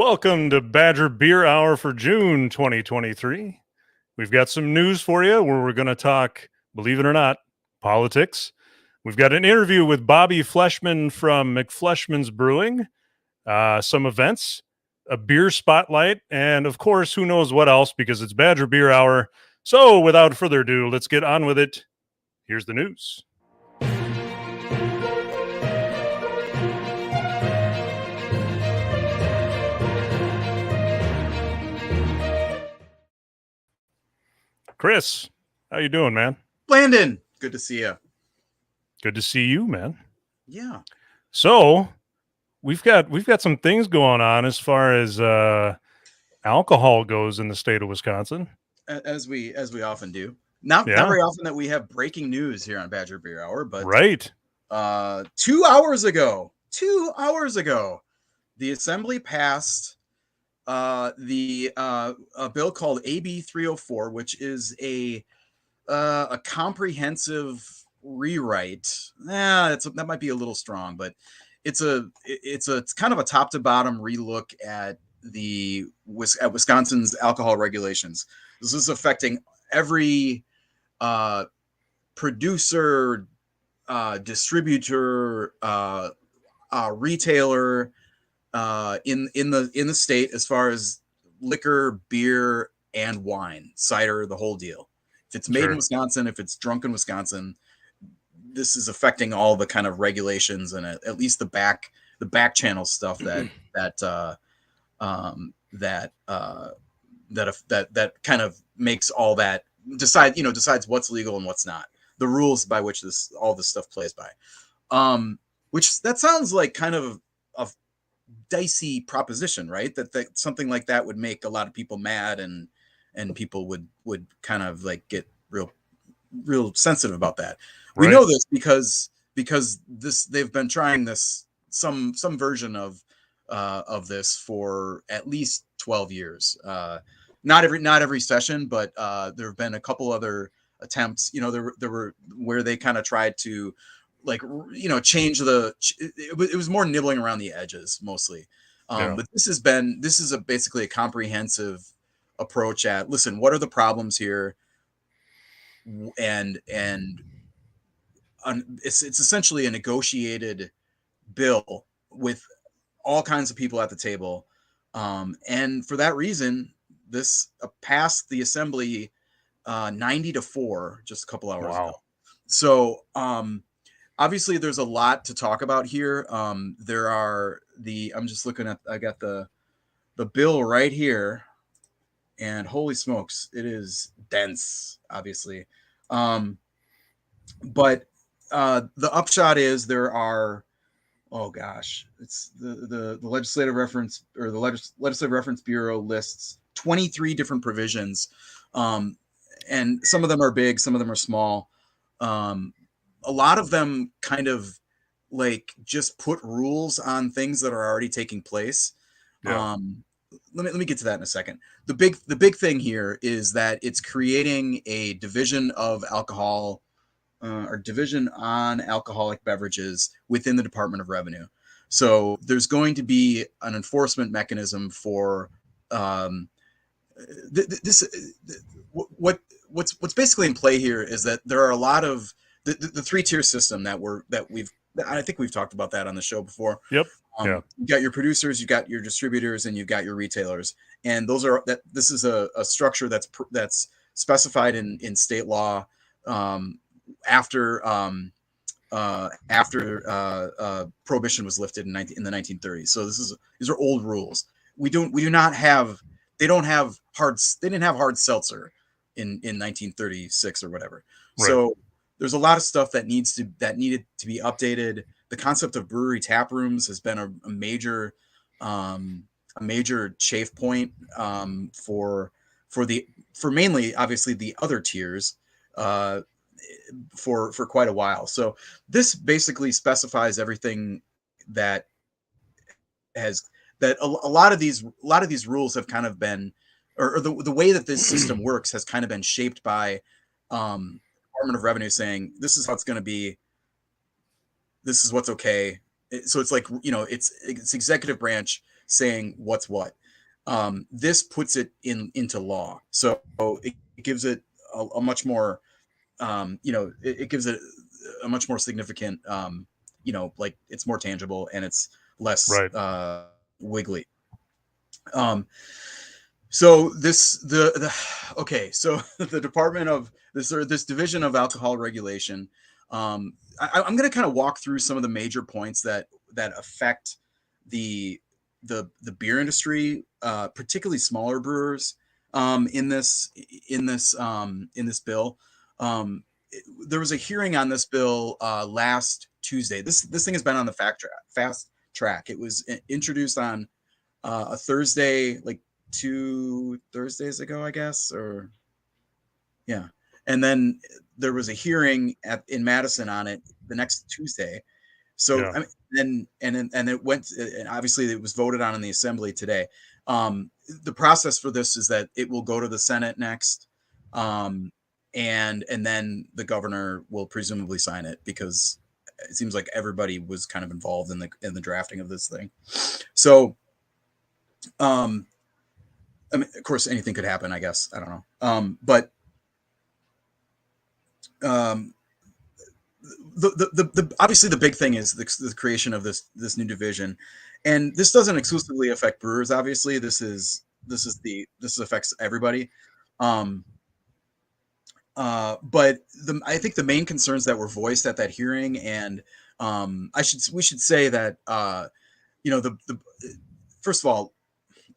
Welcome to Badger Beer Hour for June 2023. We've got some news for you where we're going to talk, believe it or not, politics. We've got an interview with Bobby Fleshman from McFleshman's Brewing, some events, a beer spotlight, and of course, who knows what else because it's Badger Beer Hour. So without further ado, let's get on with it. Here's the news. Chris, how you doing, man? Landon, good to see you. Good to see you, man. Yeah. So we've got some things going on as far as alcohol goes in the state of Wisconsin. As we often do. Not very often that we have breaking news here on Badger Beer Hour, but right. 2 hours ago, the Assembly passed a bill called AB 304, which is a comprehensive rewrite. That might be a little strong, but it's kind of a top to bottom relook at Wisconsin's alcohol regulations. This is affecting every producer, distributor, retailer in the state as far as liquor, beer, and wine, cider, the whole deal. If it's made in Wisconsin, if it's drunk in Wisconsin, this is affecting all the kind of regulations and at least the back channel stuff that kind of makes all that decides what's legal and what's not. The rules by which all this stuff plays by. Which that sounds like kind of a dicey proposition, right? That something like that would make a lot of people mad and people would kind of like get real sensitive about that. Right. We know this because they've been trying this some version of this for at least 12 years. Not every session, but there have been a couple other attempts. There were where they kind of tried to change it was more nibbling around the edges mostly. But this is basically a comprehensive approach at, listen, what are the problems here? And it's essentially a negotiated bill with all kinds of people at the table. And for that reason, this passed the Assembly 90-4 just a couple hours ago. So obviously there's a lot to talk about here. I'm just looking at, I got the bill right here, and holy smokes, it is dense, obviously. But the upshot is there are, it's the legislative reference, or the legislative reference bureau lists 23 different provisions. And some of them are big, some of them are small. A lot of them kind of like just put rules on things that are already taking place. Yeah. Let me get to that in a second. The big thing here is that it's creating a division of alcohol, or division on alcoholic beverages within the Department of Revenue. So there's going to be an enforcement mechanism for what's basically in play here is that there are a lot of the 3-tier system I think we've talked about that on the show before. Yep. You got your producers, you got your distributors, and you got your retailers, and this is a structure that's specified in state law after prohibition was lifted in the 1930s. So these are old rules. They didn't have hard seltzer in 1936 or whatever. Right. So there's a lot of stuff that needed to be updated. The concept of brewery tap rooms has been a major chafe point for mainly, obviously, the other tiers for quite a while. So this basically specifies everything that a lot of these rules have kind of been, or the way that this system works has kind of been shaped by Department of Revenue saying this is how it's going to be, this is what's okay. So it's like, it's executive branch saying what's what. This puts it into law, so it gives it a much more, it gives it a much more significant, like it's more tangible and it's less Right. wiggly. So okay, so the Department of this, or this division of alcohol regulation, I'm going to kind of walk through some of the major points that affect the beer industry, particularly smaller brewers, in this bill. There was a hearing on this bill last Tuesday. This thing has been on the fast track. It was introduced on a Thursday, like 2 Thursdays ago, I guess, or yeah. And then there was a hearing in Madison on it the next Tuesday. So Yeah. I mean, and it went, and obviously it was voted on in the assembly today. The process for this is that it will go to the Senate next, and then the governor will presumably sign it, because it seems like everybody was kind of involved in the drafting of this thing. So, I mean, of course, anything could happen, I guess. I don't know. But the obviously the big thing is the creation of this new division, and this doesn't exclusively affect brewers. Obviously, this affects everybody. But I think the main concerns that were voiced at that hearing, and we should say that the first of all,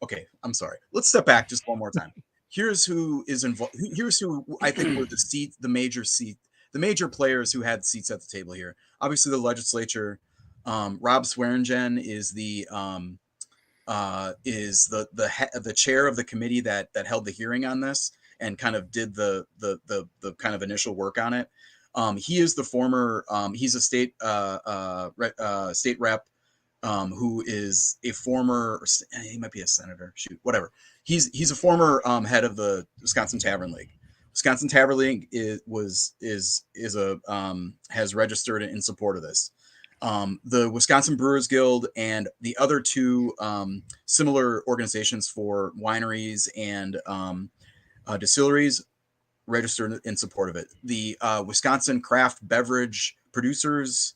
okay, I'm sorry. Let's step back just one more time. Here's who is involved. Here's who I think were the major players who had seats at the table here. Obviously, the legislature. Rob Swearingen is the chair of the committee that held the hearing on this and kind of did the kind of initial work on it. He is the former. He's a state rep. Who is a former, he might be a senator. Shoot, whatever. He's a former head of the Wisconsin Tavern League. Wisconsin Tavern League has registered in support of this. The Wisconsin Brewers Guild and the other two similar organizations for wineries and distilleries registered in support of it. The Wisconsin Craft Beverage Producers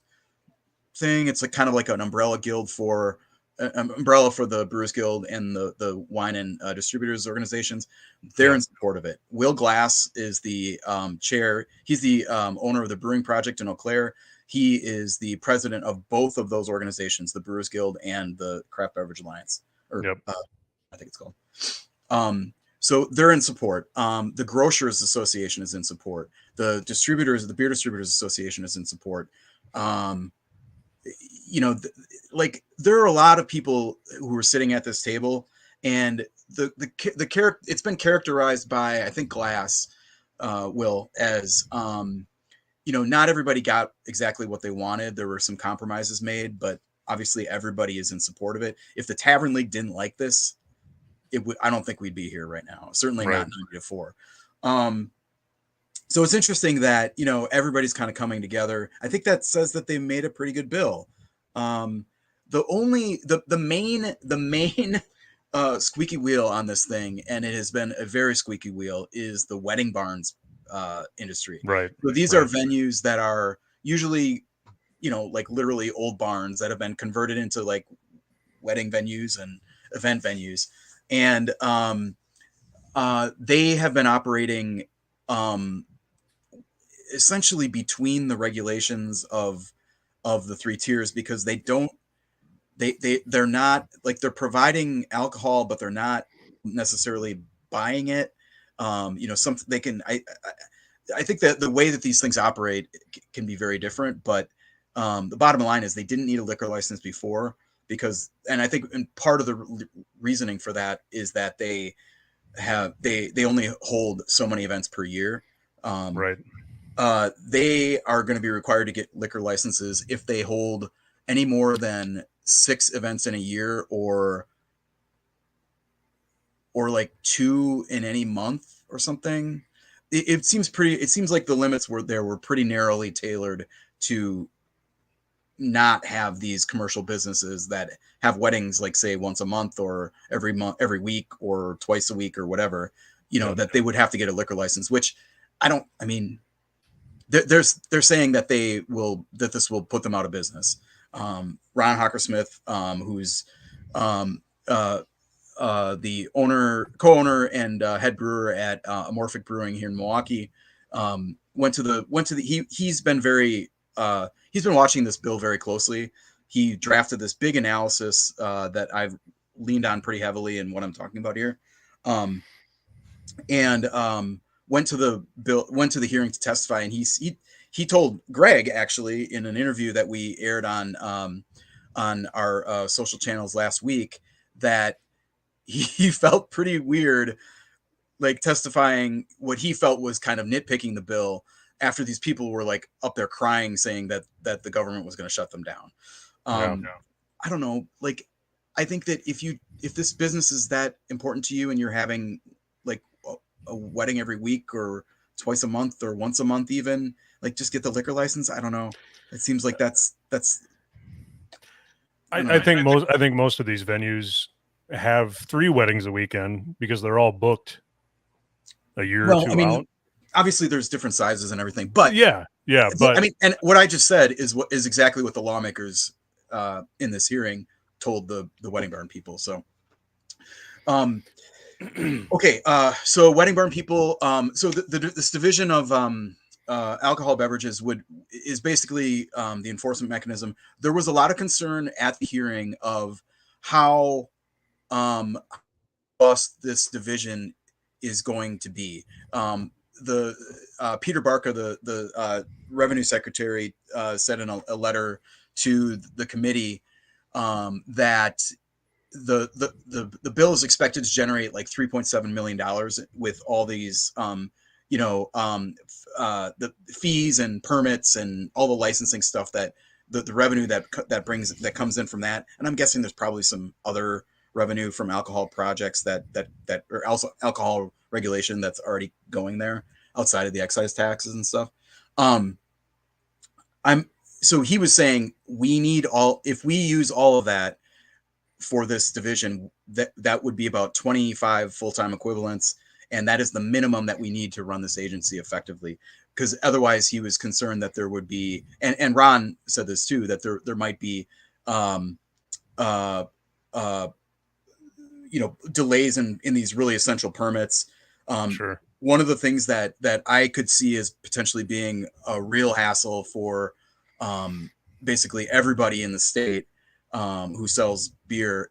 thing, it's like kind of like an umbrella guild for the Brewers Guild and the wine and distributors organizations. They're in support of it. Will Glass is the chair. He's the owner of the Brewing Project in Eau Claire. He is the president of both of those organizations, the Brewers Guild and the Craft Beverage Alliance, or I think it's called. So they're in support. The Grocers Association is in support. The Beer Distributors Association is in support. Like there are a lot of people who are sitting at this table, and it's been characterized by, I think, Glass, Will, as not everybody got exactly what they wanted. There were some compromises made, but obviously everybody is in support of it. If the Tavern League didn't like this, I don't think we'd be here right now. Certainly not 90-4. So it's interesting that, everybody's kind of coming together. I think that says that they made a pretty good bill. The main squeaky wheel on this thing, and it has been a very squeaky wheel, is the wedding barns industry. Right. So these are venues that are usually, like literally old barns that have been converted into like wedding venues and event venues. And they have been operating essentially between the regulations of the three tiers, because they're not, like, they're providing alcohol, but they're not necessarily buying it. They can, I think that the way that these things operate can be very different, but the bottom line is they didn't need a liquor license before, and I think part of the reasoning for that is that they only hold so many events per year. They are going to be required to get liquor licenses if they hold any more than 6 events in a year, or like 2 in any month or something. It seems like the limits were pretty narrowly tailored to not have these commercial businesses that have weddings, like say once a month or every month, every week or twice a week or whatever, that they would have to get a liquor license, which I mean, they're saying that this will put them out of business. Ron Hockersmith, who's um, uh, the co-owner and head brewer at Amorphic Brewing here in Milwaukee, he's been watching this bill very closely. He drafted this big analysis that I've leaned on pretty heavily in what I'm talking about here. And went to the hearing to testify, and he told Greg, actually, in an interview that we aired on our social channels last week, that he felt pretty weird, like testifying what he felt was kind of nitpicking the bill after these people were like up there crying, saying that the government was going to shut them down. I don't know. Like, I think that if this business is that important to you and you're having like a wedding every week or twice a month or once a month, even, like, just get the liquor license. I don't know. It seems like that's. I think most of these venues have 3 weddings a weekend because they're all booked a year or two out. Obviously there's different sizes and everything, but but I mean, and what I just said is exactly what the lawmakers in this hearing told the Wedding Barn people. So, okay, so Wedding Barn people, so this division of alcohol beverages is basically the enforcement mechanism. There was a lot of concern at the hearing of how robust this division is going to be. The Peter Barca, the revenue secretary, said in a letter to the committee that the bill is expected to generate like $3.7 million with all these the fees and permits and all the licensing stuff, that the revenue that comes in from that. And I'm guessing there's probably some other revenue from alcohol projects that or also alcohol regulation that's already going there outside of the excise taxes and stuff. So he was saying if we use all of that for this division, that would be about 25 full-time equivalents. And that is the minimum that we need to run this agency effectively. Because otherwise he was concerned that there would be, and Ron said this too, that there might be, delays in these really essential permits. Sure. One of the things that I could see as potentially being a real hassle for basically everybody in the state who sells beer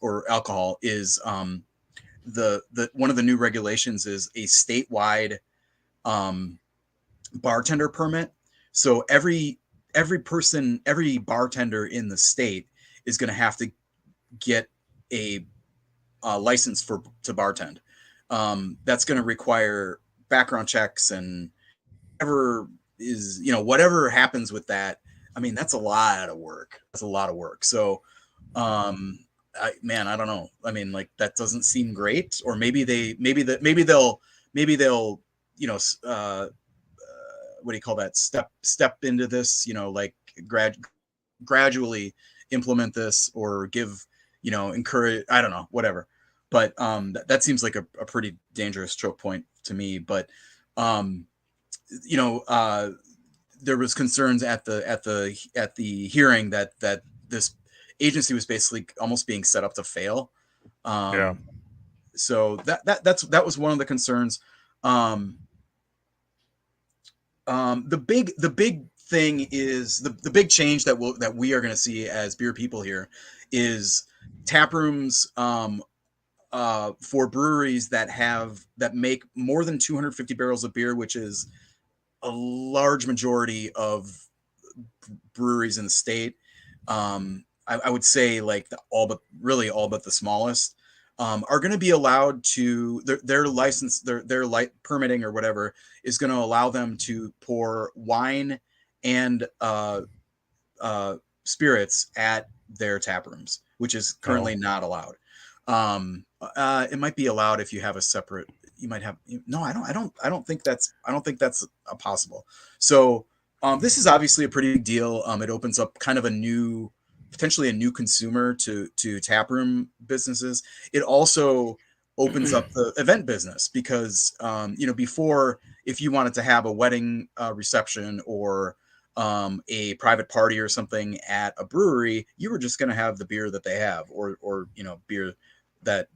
or alcohol is the one of the new regulations is a statewide bartender permit. So every bartender in the state is going to have to get a license to bartend. That's going to require background checks and whatever happens with that. I mean, that's a lot of work. So, I don't know. I mean, like, that doesn't seem great. Or maybe they'll what do you call that? Step into this, like gradually implement this, or encourage, I don't know, whatever. But that seems like a pretty dangerous choke point to me. But there was concerns at the hearing that this agency was basically almost being set up to fail. So that was one of the concerns. The big thing is the big change that we are going to see as beer people here is tap rooms for breweries that make more than 250 barrels of beer, which is a large majority of breweries in the state. I would say like all but the smallest are going to be allowed to their license, their light permitting or whatever is going to allow them to pour wine and spirits at their tap rooms, which is currently not allowed. It might be allowed if you have a separate. You might have I don't think that's possible. So This is obviously a pretty big deal. It opens up kind of potentially a new consumer to taproom businesses. It also opens up the event business because before, if you wanted to have a wedding reception or a private party or something at a brewery, you were just going to have the beer that they have, or beer that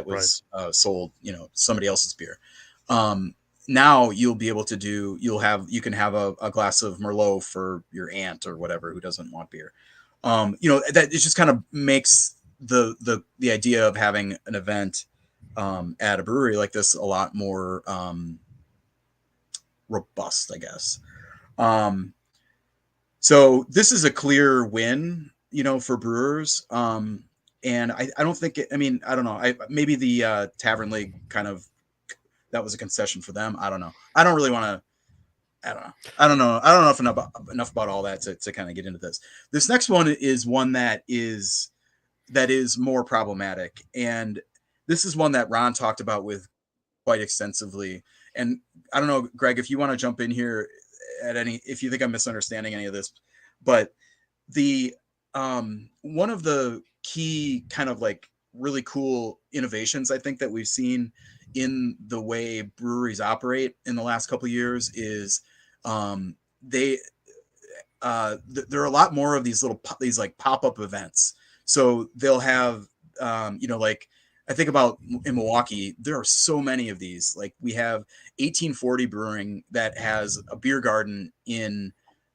was sold, somebody else's beer. Now you'll be able to you can have a glass of Merlot for your aunt or whatever who doesn't want beer. That it just kind of makes the idea of having an event at a brewery like this a lot more robust, I guess. So this is a clear win, for brewers. And I don't think I don't know. Maybe the Tavern League that was a concession for them. I don't know. I don't really want to. I don't know. I don't know enough about all that to kind of get into this. This next one is one that is more problematic, and this is one that Ron talked about with quite extensively. And I don't know, Greg, if you want to jump in here if you think I'm misunderstanding any of this, but the one of the key kind of like really cool innovations I think that we've seen in the way breweries operate in the last couple of years is there are a lot more of these these like pop-up events. So they'll have like I think about in Milwaukee, there are so many of these. Like we have 1840 Brewing that has a beer garden in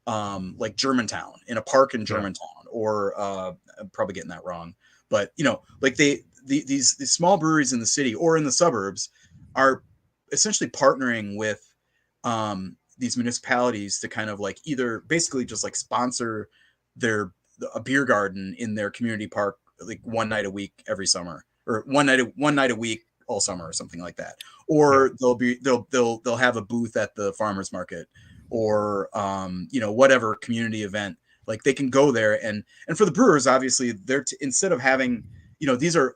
like Germantown, in a park in Germantown, or I'm probably getting that wrong, but like these small breweries in the city or in the suburbs are essentially partnering with these municipalities to kind of like either basically just like sponsor a beer garden in their community park, like one night a week every summer, or one night a week all summer, or something like that. Or they'll have a booth at the farmers market, or whatever community event. Like they can go there, and for the brewers, obviously, instead of having,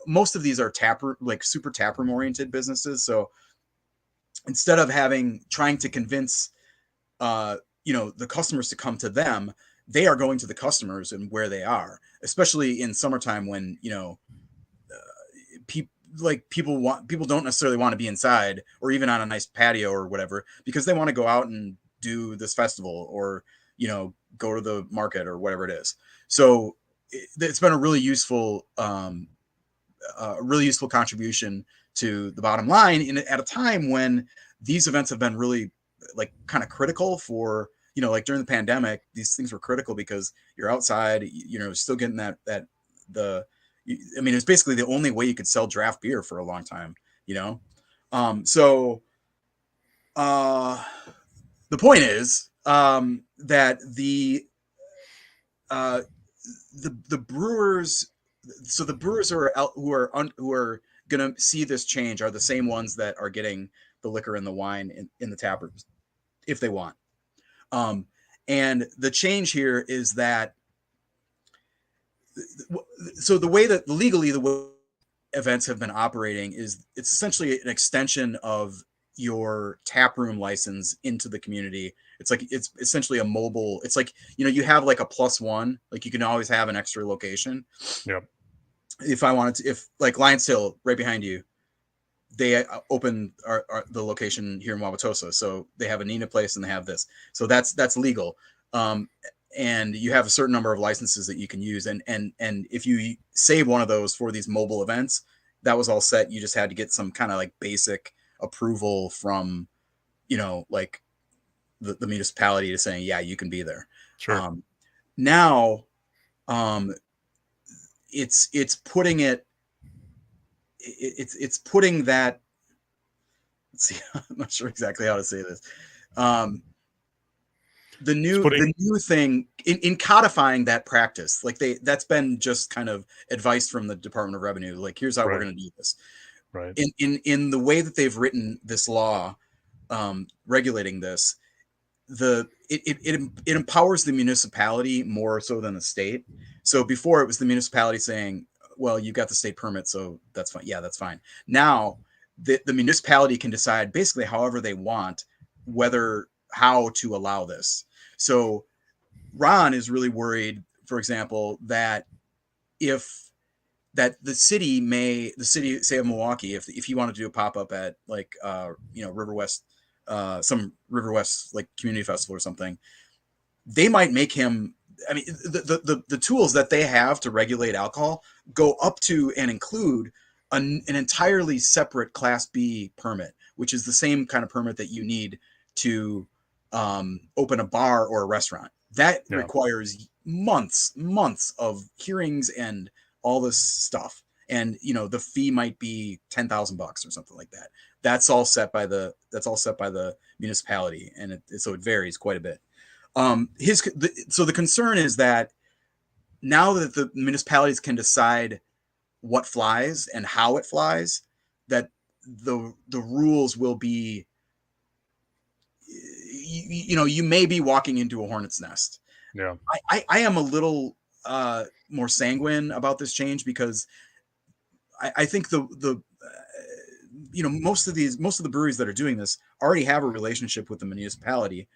most of these are super taproom oriented businesses. So instead of trying to convince the customers to come to them, they are going to the customers and where they are, especially in summertime when people don't necessarily want to be inside or even on a nice patio or whatever, because they want to go out and do this festival or go to the market or whatever it is. So it's been a really useful contribution to the bottom line at a time when these events have been really like kind of critical for, like during the pandemic, these things were critical because you're outside, still getting it's basically the only way you could sell draft beer for a long time, So the point is that the brewers, so the brewers who are going to see this change are the same ones that are getting the liquor and the wine in the tap rooms if they want. And the change here is that, so the way that legally the way events have been operating is it's essentially an extension of your tap room license into the community. It's essentially a mobile. It's like, you have like a +1, like you can always have an extra location. Yep. If like Lions Hill right behind you, they open the location here in Wauwatosa. So they have a Nina place and they have this. So that's legal. And you have a certain number of licenses that you can use. And if you save one of those for these mobile events, that was all set. You just had to get some kind of like basic approval from, like the municipality to saying, yeah, you can be there. Sure. Now, it's putting that, let's see, I'm not sure exactly how to say this. The new thing in codifying that practice, like that's been just kind of advice from the Department of Revenue. Like, here's how we're going to do this. Right. In the way that they've written this law, regulating this, it empowers the municipality more so than the state. So before it was the municipality saying, well, you got the state permit, so that's fine. Yeah, that's fine. Now the municipality can decide basically however they want how to allow this. So Ron is really worried, for example, that if that the city, say of Milwaukee, if he wanted to do a pop-up at like River West, some River West like community festival or something, they might make him. I mean, the tools that they have to regulate alcohol go up to and include an entirely separate Class B permit, which is the same kind of permit that you need to open a bar or a restaurant. That requires months of hearings and all this stuff. And the fee might be $10,000 or something like that. That's all set by the municipality, and so it varies quite a bit. So the concern is that now that the municipalities can decide what flies and how it flies, that the rules will be, you may be walking into a hornet's nest. Yeah. I am a little more sanguine about this change because I think most of the breweries that are doing this already have a relationship with the municipality.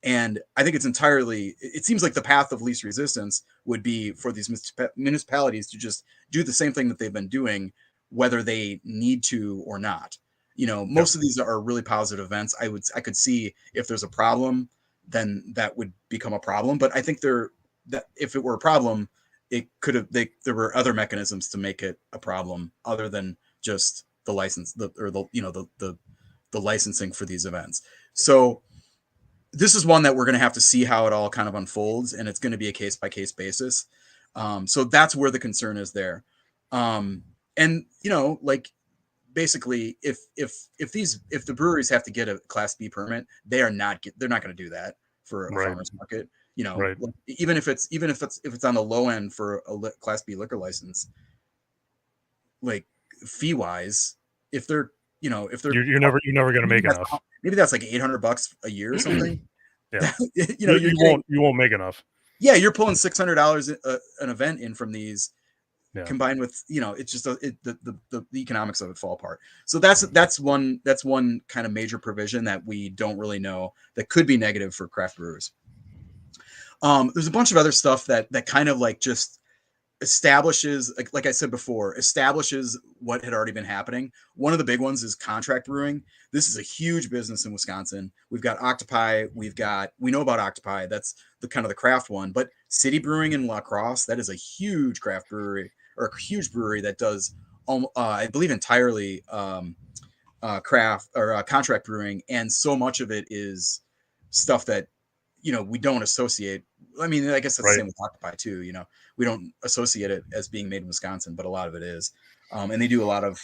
And I think it seems like the path of least resistance would be for these municipalities to just do the same thing that they've been doing, whether they need to or not. Most of these are really positive events. I could see if there's a problem, then that would become a problem. But I think that if it were a problem, there were other mechanisms to make it a problem other than just the license, the licensing for these events. So this is one that we're going to have to see how it all kind of unfolds, and it's going to be a case by case basis. So that's where the concern is there. And like basically, if the breweries have to get a Class B permit, they're not going to do that for a farmer's market. Right. Even if it's on the low end for a Class B liquor license, like fee wise, if they're you're never going to make enough. Maybe that's like $800 a year or something. Yeah. You won't make enough. Yeah, you're pulling $600 an event in from these, combined with it's just the economics of it fall apart. So that's one kind of major provision that we don't really know that could be negative for craft brewers. There's a bunch of other stuff that kind of like just establishes, like I said before, establishes what had already been happening. One of the big ones is contract brewing. This is a huge business in Wisconsin. We've got Octopi. We know about Octopi. That's the kind of the craft one. But City Brewing in La Crosse, that is a huge craft brewery, or a huge brewery that does, I believe, entirely craft or contract brewing. And so much of it is stuff that we don't associate. I mean, I guess that's the same with Octopi too. We don't associate it as being made in Wisconsin, but a lot of it is. And they do a lot of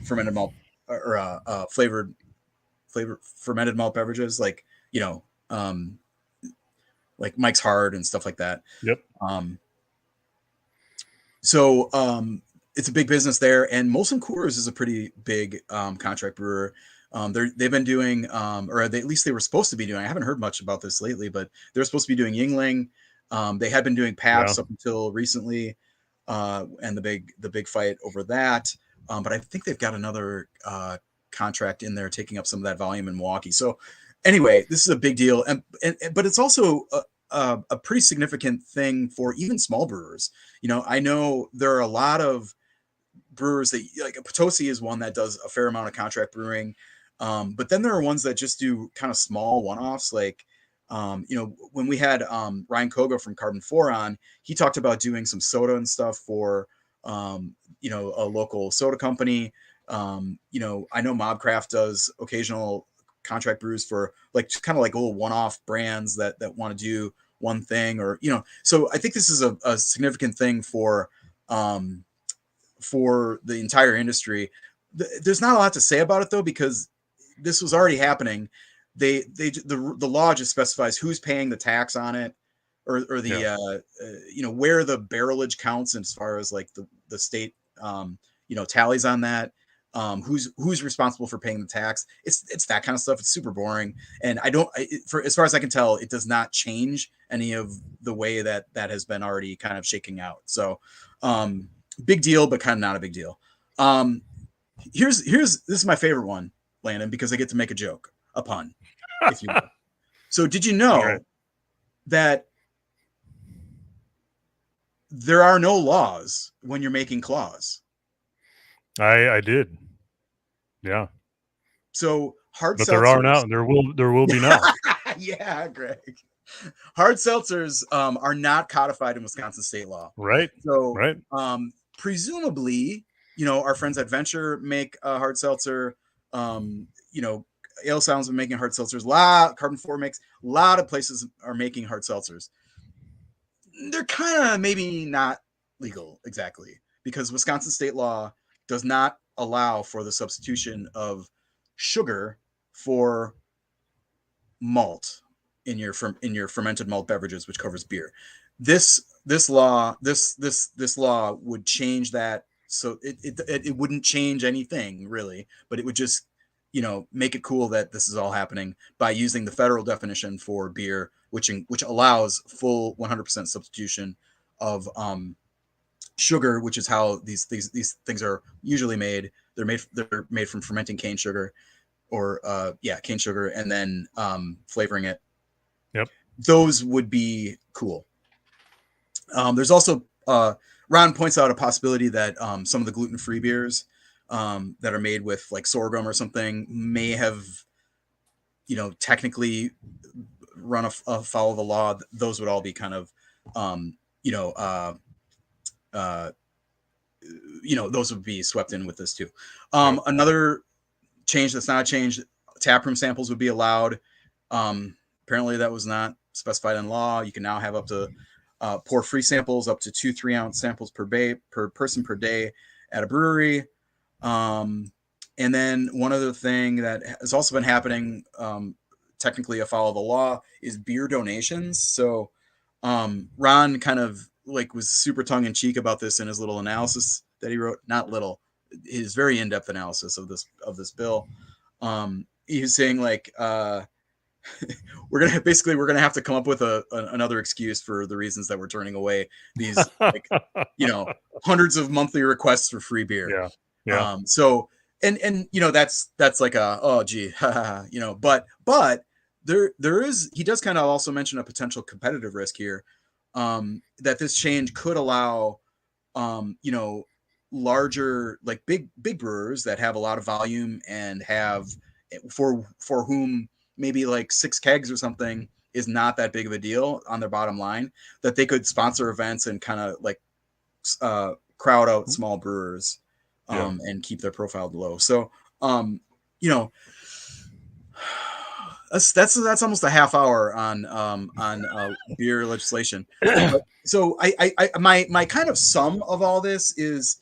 fermented malt or flavored fermented malt beverages, like like Mike's Hard and stuff like that. Yep. So it's a big business there, and Molson Coors is a pretty big contract brewer. They've been doing, or at least they were supposed to be doing. I haven't heard much about this lately, but they're supposed to be doing Yingling. They had been doing Pabst up until recently, and the big fight over that. But I think they've got another contract in there taking up some of that volume in Milwaukee. So anyway, this is a big deal, but it's also a pretty significant thing for even small brewers. I know there are a lot of brewers that, like Potosi is one that does a fair amount of contract brewing. But then there are ones that just do kind of small one-offs. Like, when we had Ryan Koga from Carbon 4 on, he talked about doing some soda and stuff for, a local soda company. I know Mobcraft does occasional contract brews for like kind of like little one-off brands that want to do one thing, or so I think this is a significant thing for the entire industry. There's not a lot to say about it though, because this was already happening. The law just specifies who's paying the tax on it, or the where the barrelage counts as far as like the state tallies on that. Who's responsible for paying the tax? It's that kind of stuff. It's super boring, and as far as I can tell, it does not change any of the way that has been already kind of shaking out. So, big deal, but kind of not a big deal. This is my favorite one, Landon, because I get to make a joke, a pun, if you will. So, did you know that there are no laws when you're making claws. I did. Yeah. So hard But seltzers. there are now. There will be now. Yeah, Greg. Hard seltzers are not codified in Wisconsin state law. Right. So Right. presumably, our friends at Venture make a hard seltzer. Ale Sounds are making hard seltzers. Carbon 4 makes a lot of places are making hard seltzers. They're kind of maybe not legal exactly because Wisconsin state law does not allow for the substitution of sugar for malt in your fermented malt beverages, which covers beer. This law would change that. So it wouldn't change anything really, but it would just make it cool that this is all happening by using the federal definition for beer, which allows full 100% substitution of sugar, which is how these things are usually made. They're made from fermenting cane sugar, or cane sugar, and then flavoring it. Yep. Those would be cool. There's also Ron points out a possibility that some of the gluten-free beers that are made with like sorghum or something may have, technically run afoul of the law. Those would all be kind of, those would be swept in with this too. Another change that's not a change, taproom samples would be allowed. Apparently that was not specified in law. You can now have up to pour free samples up to 2 3-ounce samples per person per day at a brewery. And then one other thing that has also been happening, technically afoul of the law, is beer donations. So Ron kind of was super tongue in cheek about this in his little analysis that he wrote. Not little, his very in-depth analysis of this bill. He was saying we're gonna have to come up with another excuse for the reasons that we're turning away these hundreds of monthly requests for free beer. Yeah. So that's like a, oh gee, but there is, he does kind of also mention a potential competitive risk here, that this change could allow larger, like big brewers that have a lot of volume and have for whom maybe like 6 kegs or something is not that big of a deal on their bottom line, that they could sponsor events and kind of crowd out small brewers and keep their profile low. So that's almost a half hour on beer legislation. So my kind of sum of all this is,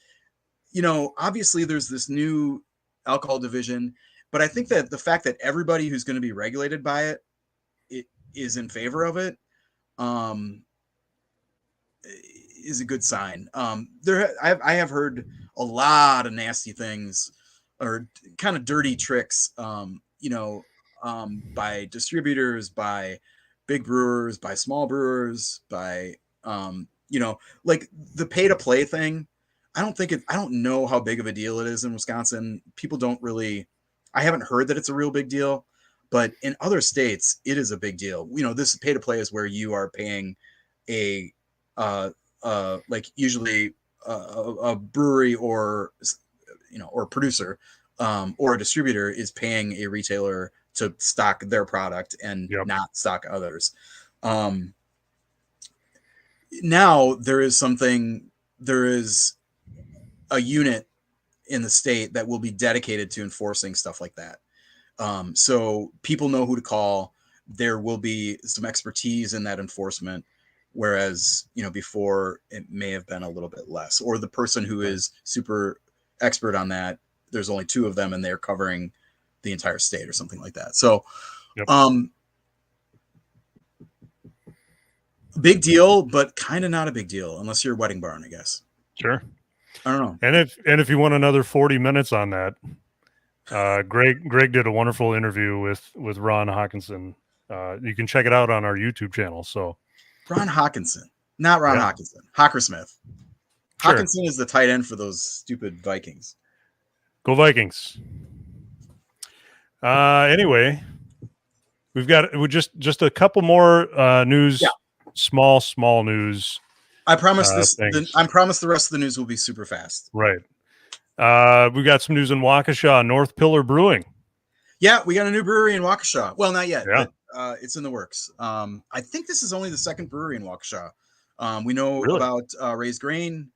obviously there's this new alcohol division, but I think that the fact that everybody who's going to be regulated by it is in favor of it is a good sign. I have heard a lot of nasty things or kind of dirty tricks, by distributors, by big brewers, by small brewers, by like the pay to play thing. I don't know how big of a deal it is in Wisconsin. People don't really, I haven't heard that it's a real big deal, but in other states it is a big deal. This pay to play is where you are paying a usually a brewery or producer or a distributor is paying a retailer to stock their product and not stock others. Now there is a unit in the state that will be dedicated to enforcing stuff like that. So people know who to call. There will be some expertise in that enforcement, whereas, before it may have been a little bit less, or the person who is super expert on that, there's only 2 of them and they're covering the entire state or something like that. So, big deal, but kind of not a big deal unless you're a wedding barn, I guess. Sure. I don't know. And if you want another 40 minutes on that, Greg did a wonderful interview with Ron Hawkinson. You can check it out on our YouTube channel. So Ron Hawkinson, not Ron Hawkinson, Hockersmith. Sure. Hawkinson is the tight end for those stupid Vikings. Go Vikings. Anyway, we've got just a couple more news, Yeah. small news. I promise things. I promise the rest of the news will be super fast. Right. We got some news in Waukesha, North Pillar Brewing. Yeah, we got a new brewery in Waukesha. Well, not yet, Yeah. but it's in the works. I think this is only the second brewery in Waukesha. We know Really? about Raised Grain,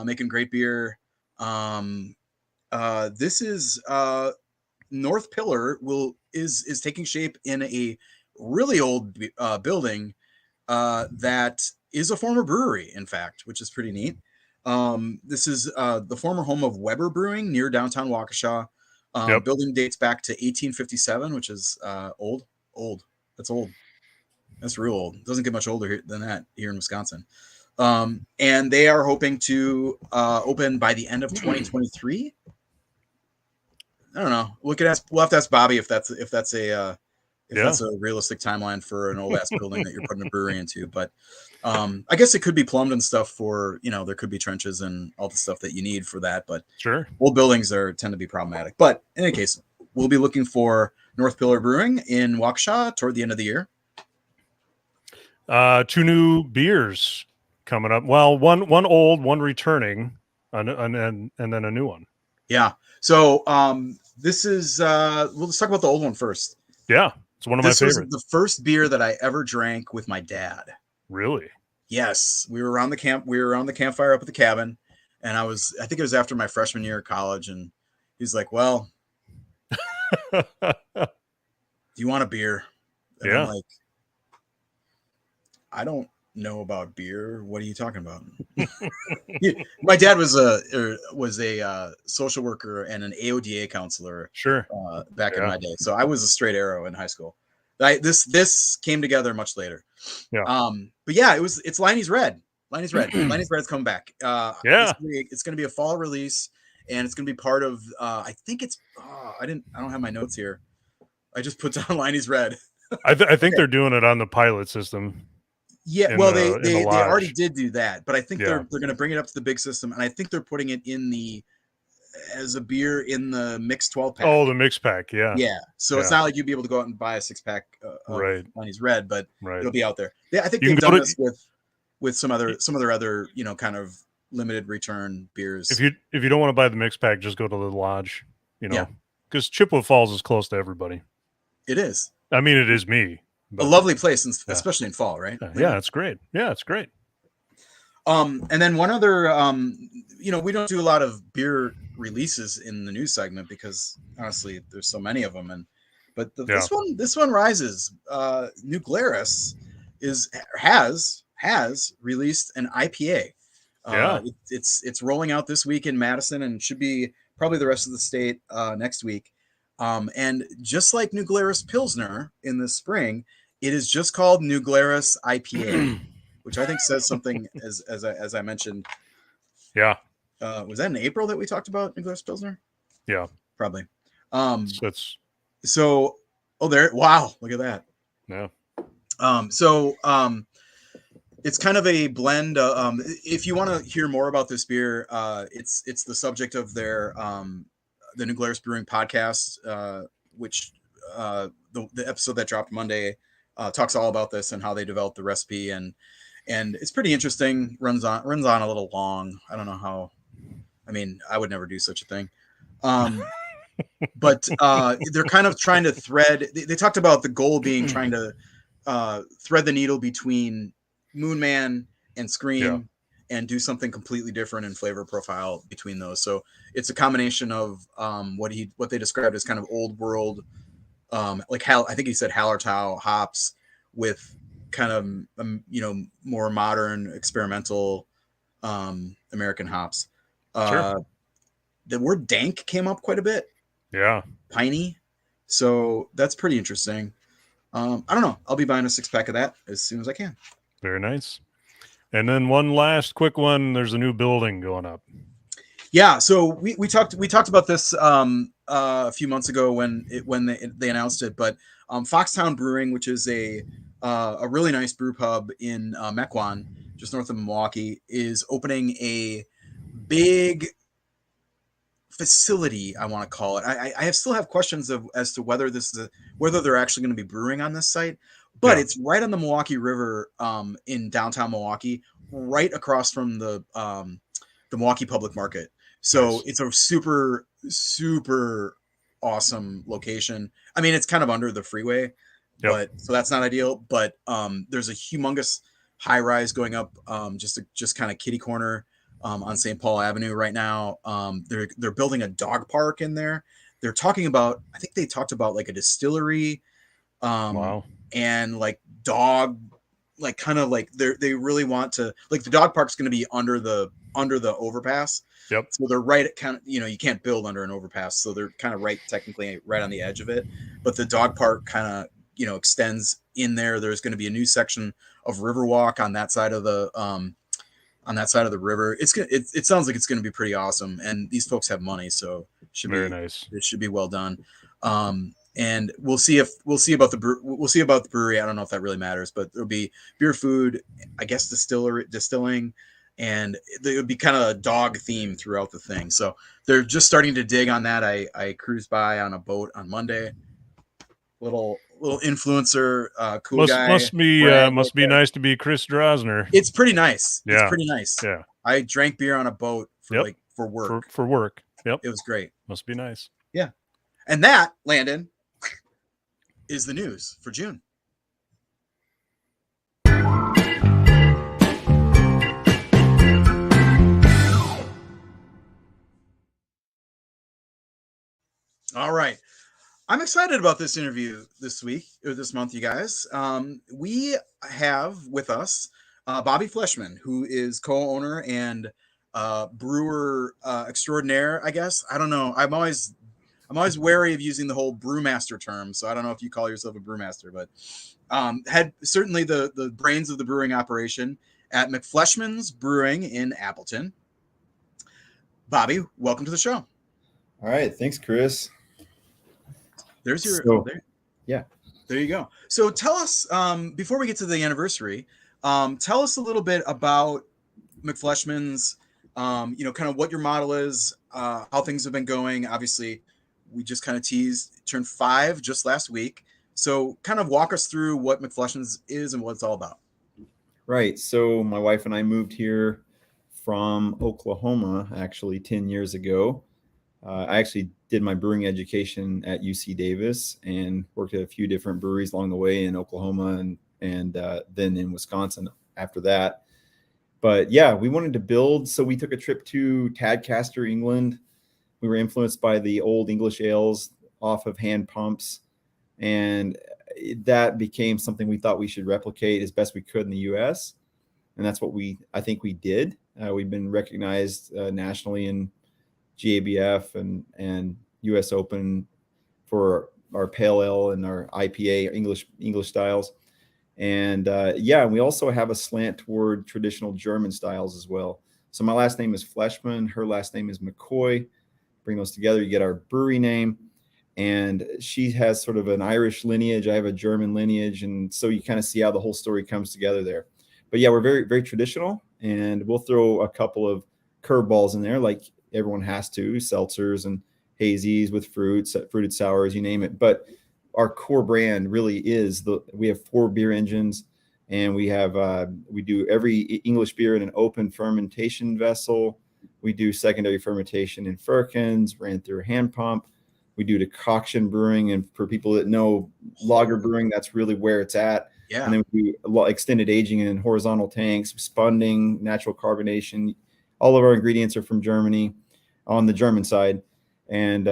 making great beer. This is North Pillar is taking shape in a really old building that is a former brewery, in fact, which is pretty neat. This is the former home of Weber Brewing near downtown Waukesha. Yep. Building dates back to 1857, which is old. That's old. That's real old. Doesn't get much older than that here in Wisconsin. And they are hoping to open by the end of 2023. I don't know. We'll have to ask Bobby if that's a realistic timeline for an old ass building that you're putting a brewery into. But I guess it could be plumbed and stuff for, there could be trenches and all the stuff that you need for that. But sure, old buildings tend to be problematic. But in any case, we'll be looking for North Pillar Brewing in Waukesha toward the end of the year. 2 new beers coming up. Well, one old, one returning, and then a new one. Yeah. So this is let's talk about the old one first. Yeah, it's one of my favorites. This was the first beer that I ever drank with my dad. Really? Yes. We were around the campfire up at the cabin, and I think it was after my freshman year of college, and he's like, "Well, do you want a beer?" And yeah. I'm like, I don't know about beer. What are you talking about? My dad was a social worker and an AODA counselor. Sure. Back in my day, so I was a straight arrow in high school. This came together much later. Yeah. But yeah, it's Liney's Red. Liney's Red's coming back. Yeah. It's going to be a fall release, and it's going to be part of. I think it's. I don't have my notes here. I just put down Liney's Red. I think they're doing it on the pilot system. Yeah, well, they already did do that, but I think they're going to bring it up to the big system, and I think they're putting it as a beer in the mixed 12 pack. Oh, the mixed pack, yeah. Yeah, so it's not like you'd be able to go out and buy a 6-pack of Liney's Red, but it'll be out there. Yeah, I think they've done this with some other kind of limited return beers. If you don't want to buy the mixed pack, just go to the lodge, because Chippewa Falls is close to everybody. It is. I mean, it is me. A lovely place, especially in fall, right? Yeah, it's great. Yeah, it's great. And then one other, we don't do a lot of beer releases in the news segment because honestly, there's so many of them. But this one rises. New Glarus has released an IPA. It's rolling out this week in Madison and should be probably the rest of the state next week. And just like New Glarus Pilsner in the spring, it is just called New Glarus IPA, which I think says something as I mentioned. Yeah. Was that in April that we talked about New Glarus Pilsner? Yeah. Probably. Wow, look at that. Yeah. It's kind of a blend. If you want to hear more about this beer, it's the subject of their the New Glarus Brewing podcast, which the episode that dropped Monday talks all about this and how they developed the recipe, and it's pretty interesting. Runs on a little long. I don't know how. I mean, I would never do such a thing. But they're kind of trying to thread. They talked about the goal being trying to thread the needle between Moon Man and Scream and do something completely different in flavor profile between those. So it's a combination of what they described as kind of old world, like I think he said Hallertau hops with kind of more modern experimental American hops. Sure. The word dank came up quite a bit. Yeah. Piney. So that's pretty interesting. I don't know. I'll be buying a 6-pack of that as soon as I can. Very nice. And then one last quick one. There's a new building going up. Yeah. So we talked about this a few months ago when they announced it, but Foxtown Brewing, which is a really nice brew pub in Mequon, just north of Milwaukee, is opening a big facility, I want to call it. I still have questions as to whether this is whether they're actually going to be brewing on this site, but it's right on the Milwaukee River, in downtown Milwaukee, right across from the Milwaukee Public Market. So Nice. it's a super, super awesome location. I mean, it's kind of under the freeway, but so that's not ideal. But there's a humongous high rise going up, just kind of kitty corner, on St. Paul Avenue right now. They're building a dog park in there. They're talking about, I think they talked about like a distillery, Wow. and like dog, like kind of like they really want to, like, the dog park's going to be under the overpass. Yep. So they're right at kind of, you can't build under an overpass, so they're kind of technically right on the edge of it. But the dog park kind of, extends in there. There's going to be a new section of Riverwalk on that side of the river. It sounds like it's going to be pretty awesome, and these folks have money, so Very nice. It should be well done. And we'll see about the brewery. I don't know if that really matters, but there'll be beer, food, I guess distilling, and it would be kind of a dog theme throughout the thing. So they're just starting to dig on that. I cruised by on a boat on Monday. Little influencer, cool guy. Must be nice to be Chris Drosner. It's pretty nice. Yeah. It's pretty nice. Yeah. I drank beer on a boat for work. For work. Yep. It was great. Must be nice. Yeah. And that, Landon, is the news for June. All right. I'm excited about this interview this week or this month, you guys. We have with us Bobby Fleshman, who is co-owner and brewer extraordinaire, I guess. I don't know. I'm always wary of using the whole brewmaster term, so I don't know if you call yourself a brewmaster, but had certainly the brains of the brewing operation at McFleshman's Brewing in Appleton. Bobby, welcome to the show. All right, thanks, Chris. There's your yeah. There you go. So tell us, before we get to the anniversary, tell us a little bit about McFleshman's, kind of what your model is, how things have been going. Obviously, we just kind of turned 5 just last week. So kind of walk us through what McFleshman's is and what it's all about. Right. So my wife and I moved here from Oklahoma, actually 10 years ago. I actually did my brewing education at UC Davis and worked at a few different breweries along the way in Oklahoma and then in Wisconsin after that. But yeah, we wanted to build. So we took a trip to Tadcaster, England. We were influenced by the old English ales off of hand pumps. And that became something we thought we should replicate as best we could in the US. And that's what I think we did. We've been recognized nationally in GABF and US Open for our pale ale and our IPA, English styles. And we also have a slant toward traditional German styles as well. So my last name is Fleshman. Her last name is McCoy. Bring those together, you get our brewery name. And she has sort of an Irish lineage. I have a German lineage. And so you kind of see how the whole story comes together there. But yeah, we're very, very traditional. And we'll throw a couple of curveballs in there, like everyone has to, seltzers and hazies with fruited sours, you name it. But our core brand really is we have 4 beer engines, and we do every English beer in an open fermentation vessel. We do secondary fermentation in firkins, ran through a hand pump. We do decoction brewing, and for people that know lager brewing, that's really where it's at. Yeah. And then we do extended aging in horizontal tanks, spunding, natural carbonation. All of our ingredients are from Germany on the German side. And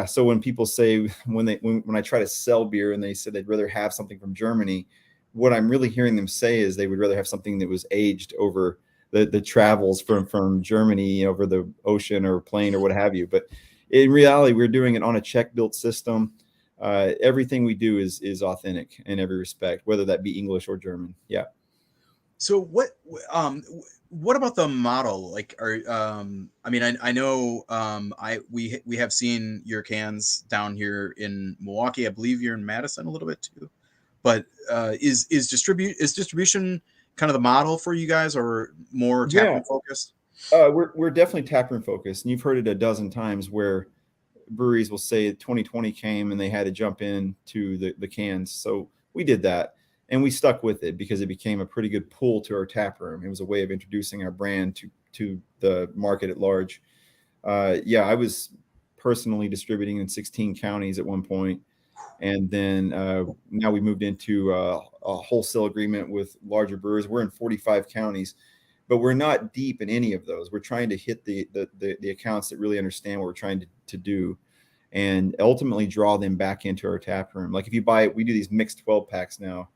so when people say, when I try to sell beer and they said they'd rather have something from Germany, what I'm really hearing them say is they would rather have something that was aged over the travels from Germany over the ocean or plane or what have you. But in reality, we're doing it on a Czech-built system. Everything we do is authentic in every respect, whether that be English or German. Yeah. So what about the model? Like, I know we have seen your cans down here in Milwaukee. I believe you're in Madison a little bit too. But is distribution kind of the model for you guys, or more taproom focused? We're definitely taproom focused, and you've heard it a dozen times where breweries will say 2020 came and they had to jump in to the cans. So we did that, and we stuck with it because it became a pretty good pull to our tap room. It was a way of introducing our brand to the market at large. Yeah, I was personally distributing in 16 counties at one point, and then now we moved into a wholesale agreement with larger brewers. We're in 45 counties, but we're not deep in any of those. We're trying to hit the accounts that really understand what we're trying to do, and ultimately draw them back into our tap room. Like if you buy, we do these mixed 12 packs now,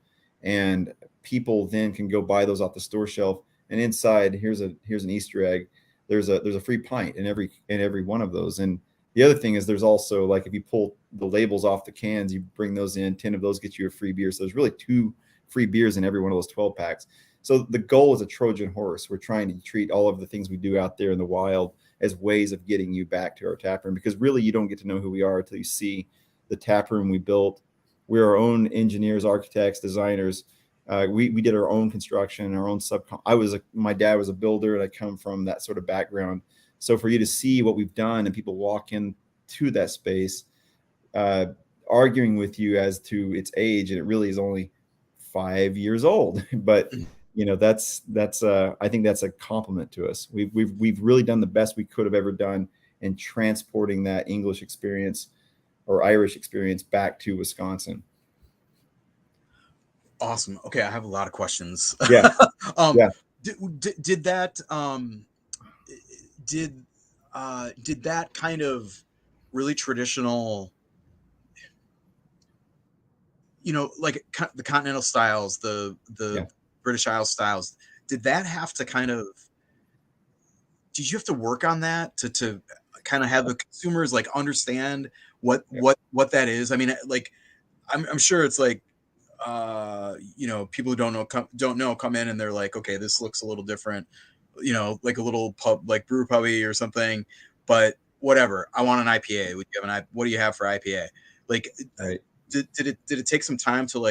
and people then can go buy those off the store shelf. And inside, here's an Easter egg. There's a free pint in every one of those. And the other thing is there's also, like, if you pull the labels off the cans, you bring those in, 10 of those get you a free beer. So there's really 2 free beers in every one of those 12 packs. So the goal is a Trojan horse. We're trying to treat all of the things we do out there in the wild as ways of getting you back to our tap room, because really you don't get to know who we are until you see the tap room we built. We're our own engineers, architects, designers. We did our own construction, our own my dad was a builder, and I come from that sort of background. So for you to see what we've done and people walk into that space, arguing with you as to its age, and it really is only 5 years old, but that's I think that's a compliment to us. We've really done the best we could have ever done in transporting that English experience or Irish experience back to Wisconsin. Awesome. Okay, I have a lot of questions. Yeah. Yeah. Did that kind of really traditional, like the continental styles, the British Isles styles, did that have to did you have to work on that to kind of have the consumers like understand what that is? I mean, like, I'm sure it's like, people who don't know come in and they're like, okay, this looks a little different, like a little pub, like brew pubby or something, but whatever. I want an IPA. What do you have for IPA? Like, right. Did it take some time to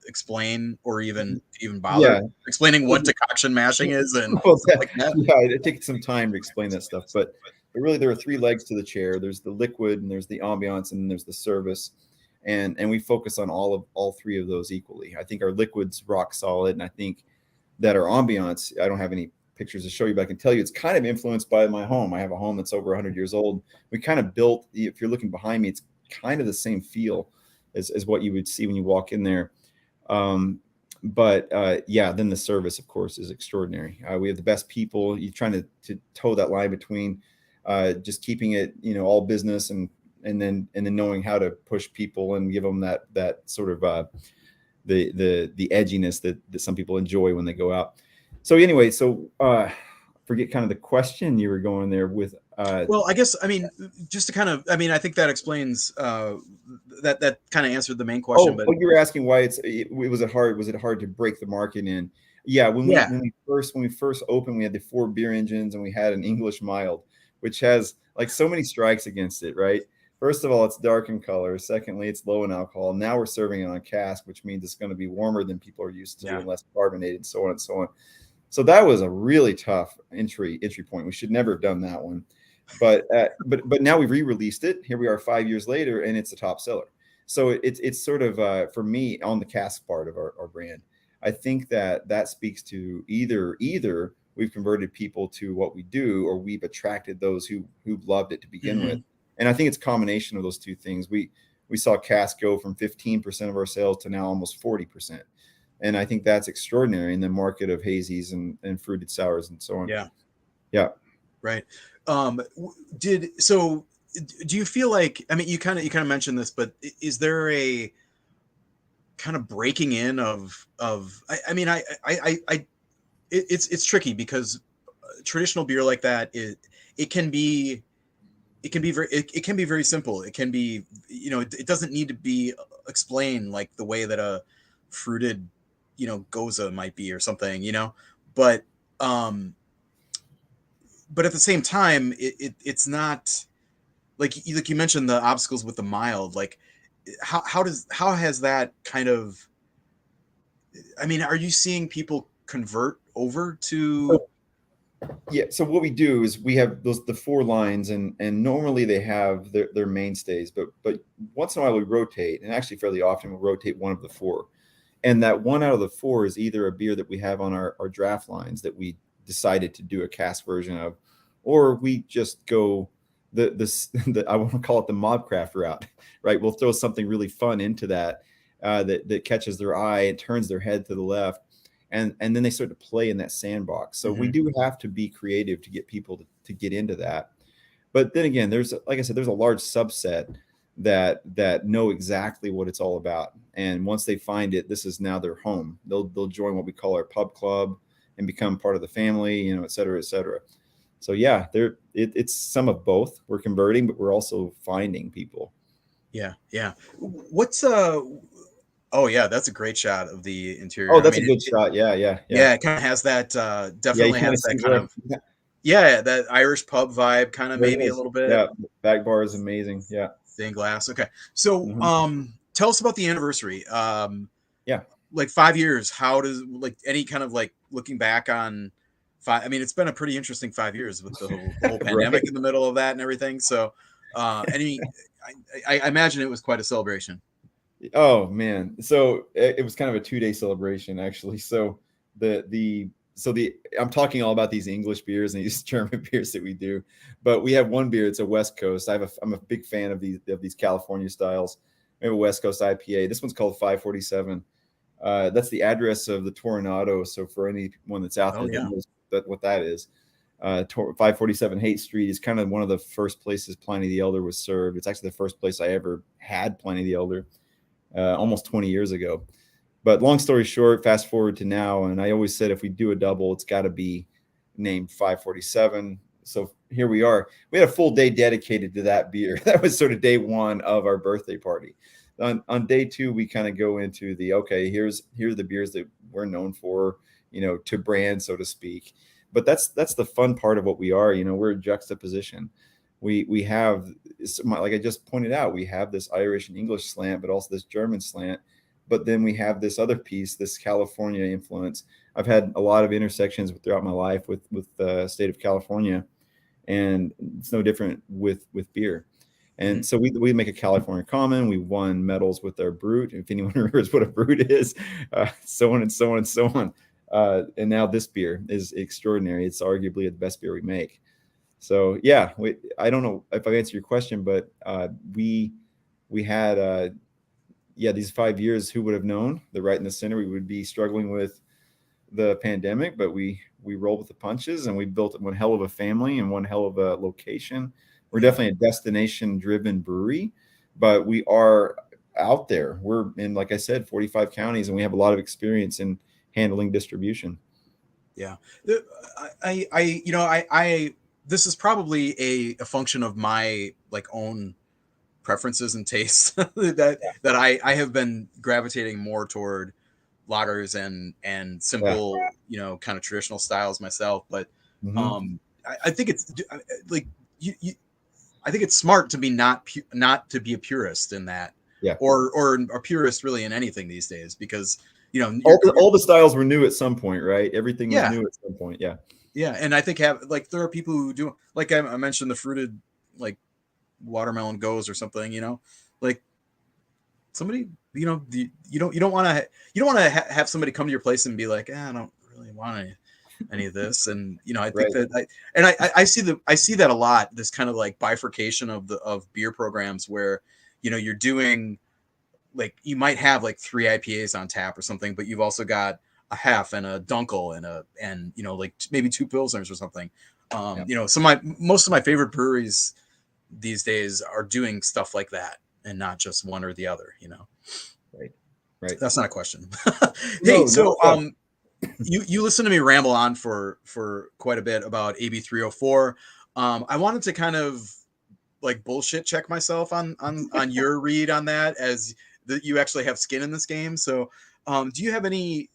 explain, or even bother explaining what decoction mashing is and stuff like that? Yeah, it takes some time to explain that stuff, but really there are 3 legs to the chair. There's the liquid, and there's the ambiance, and there's the service. And we focus on all 3 of those equally. I think our liquid's rock solid, and I think that our ambiance, I don't have any pictures to show you, but I can tell you it's kind of influenced by my home. I have a home that's over 100 years old. We kind of built, if you're looking behind me, it's kind of the same feel as what you would see when you walk in there. Then the service, of course, is extraordinary. We have the best people. You're trying to toe that line between just keeping it, all business and then knowing how to push people and give them that sort of the edginess that some people enjoy when they go out. So anyway, forget kind of the question you were going there with. Well, I guess, I mean, just to kind of, I think that explains that kind of answered the main question. But you were asking why was it hard to break the market in? Yeah, when we first opened, we had the 4 beer engines, and we had an English mild, which has like so many strikes against it, right? First of all, it's dark in color. Secondly, it's low in alcohol. Now we're serving it on cask, which means it's going to be warmer than people are used to, and less carbonated, so on and so on. So that was a really tough entry point. We should never have done that one. But now we've re-released it. Here we are 5 years later, and it's a top seller. So it's sort of for me on the cask part of our brand. I think that speaks to either we've converted people to what we do, or we've attracted those who loved it to begin with. And I think it's a combination of those 2 things. We saw cask go from 15% of our sales to now almost 40%. And I think that's extraordinary in the market of hazies and fruited sours and so on. Yeah. Right. Do you feel like, I mean, you kind of mentioned this, but is there a kind of breaking in it's tricky, because traditional beer like that it can be very simple. It can be, it doesn't need to be explained like the way that a fruited, Goza might be or something, but at the same time, it's not like you mentioned the obstacles with the mild. Like, how has that kind of? I mean, are you seeing people convert over to Yeah. So what we do is we have the four lines, and normally they have their mainstays, but once in a while we rotate, and actually fairly often we'll rotate one of the four, and that one out of the four is either a beer that we have on our draft lines that we decided to do a cast version of, or we just go the I want to call it the mobcraft route, right? We'll throw something really fun into that that catches their eye and turns their head to the left, and then they start to play in that sandbox. So we do have to be creative to get people to get into that. But then again, there's, like I said, there's a large subset that know exactly what it's all about, and once they find it, this is now their home. They'll join what we call our pub club and become part of the family, you know, et cetera, et cetera. So yeah, it's some of both. We're converting, but we're also finding people. Yeah. What's oh yeah, that's a great shot of the interior. Oh, that's a good shot. Yeah. Yeah, it kind of has that definitely has that kind of that Irish pub vibe, kind of maybe a little bit. Yeah, back bar is amazing. Yeah. Stained glass. Okay. So tell us about the anniversary. Yeah. Like 5 years, how does, like, any kind of like looking back on I mean, it's been a pretty interesting 5 years with the whole pandemic Right. in the middle of that and everything. So I imagine it was quite a celebration. Oh man. So it was kind of a 2-day celebration actually. So I'm talking all about these English beers and these German beers that we do, but we have one beer. It's a West Coast. I'm a big fan of these California styles. We have a West Coast IPA. This one's called 547. That's the address of the Toronado. So for anyone that's out there that knows what that is, 547 Haight Street is kind of one of the first places Pliny the Elder was served. It's actually the first place I ever had Pliny the Elder, almost 20 years ago. But long story short, fast forward to now, and I always said if we do a double, it's got to be named 547. So here we are. We had a full day dedicated to that beer. That was sort of day one of our birthday party. On day two, we kind of go into here's the beers that we're known for, you know, to brand, so to speak. But that's the fun part of what we are. You know, we're a juxtaposition. We have, like I just pointed out, we have this Irish and English slant, but also this German slant. But then we have this other piece, this California influence. I've had a lot of intersections throughout my life with the state of California, and it's no different with beer. And so we make a California common. We won medals with our brute. If anyone remembers what a brute is, so on and so on and so on. And now this beer is extraordinary. It's arguably the best beer we make. So yeah, I don't know if I answered your question, but we had these 5 years. Who would have known that right in the center we would be struggling with the pandemic? But we rolled with the punches, and we built one hell of a family and one hell of a location. We're definitely a destination-driven brewery, but we are out there. We're in, like I said, 45 counties, and we have a lot of experience in handling distribution. Yeah, this is probably a function of my like own preferences and tastes that I have been gravitating more toward lagers and simple, you know, kind of traditional styles myself. But I think it's like I think it's smart to be not to be a purist in that, or a purist really in anything these days, because you know all the styles were new at some point, right? Everything was new at some point. Yeah, and I think there are people who do, like I mentioned, the fruited like watermelon goes or something, you know, like somebody, you know, you don't want to have somebody come to your place and be like, I don't really want any of this. And you know, I think I see that a lot, this kind of like bifurcation of beer programs where, you know, you're doing like, you might have like 3 IPAs on tap or something, but you've also got a half and a dunkel and you know, like maybe 2 pilsners or something. You know, most of my favorite breweries these days are doing stuff like that, and not just one or the other, you know. Right. That's not a question. Hey, you listen to me ramble on for quite a bit about AB 304. I wanted to kind of like bullshit check myself on your read on that, as that you actually have skin in this game. So do you have any,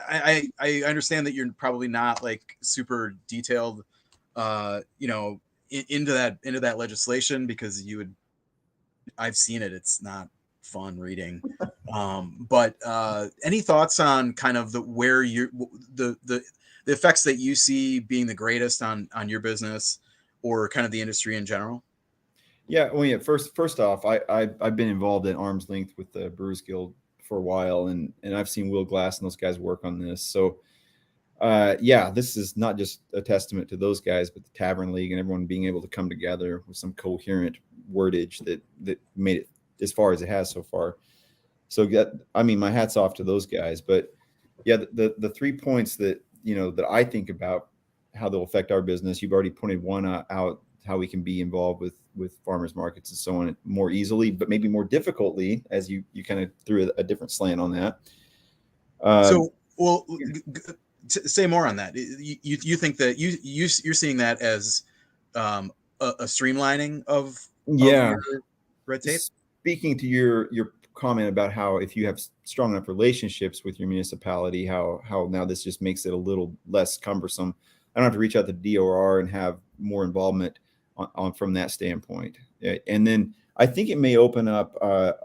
I understand that you're probably not like super detailed you know, into that legislation, because I've seen it. It's not fun reading. But any thoughts on kind of where you're the the effects that you see being the greatest on your business or kind of the industry in general? Yeah, well, yeah. First off, I've been involved at arm's length with the Brewers Guild for a while, and I've seen Will Glass and those guys work on this. So, yeah, this is not just a testament to those guys, but the Tavern League and everyone being able to come together with some coherent wordage that made it as far as it has so far. So, I mean, my hat's off to those guys. But yeah, the 3 points that that I think about how they'll affect our business. You've already pointed one out, how we can be involved with farmers markets and so on more easily, but maybe more difficultly, as you kind of threw a different slant on that. Say more on that. You think that you're seeing that as a streamlining of your red tape? Speaking to your comment about how if you have strong enough relationships with your municipality, how now this just makes it a little less cumbersome. I don't have to reach out to DOR and have more involvement on from that standpoint. And then I think it may open up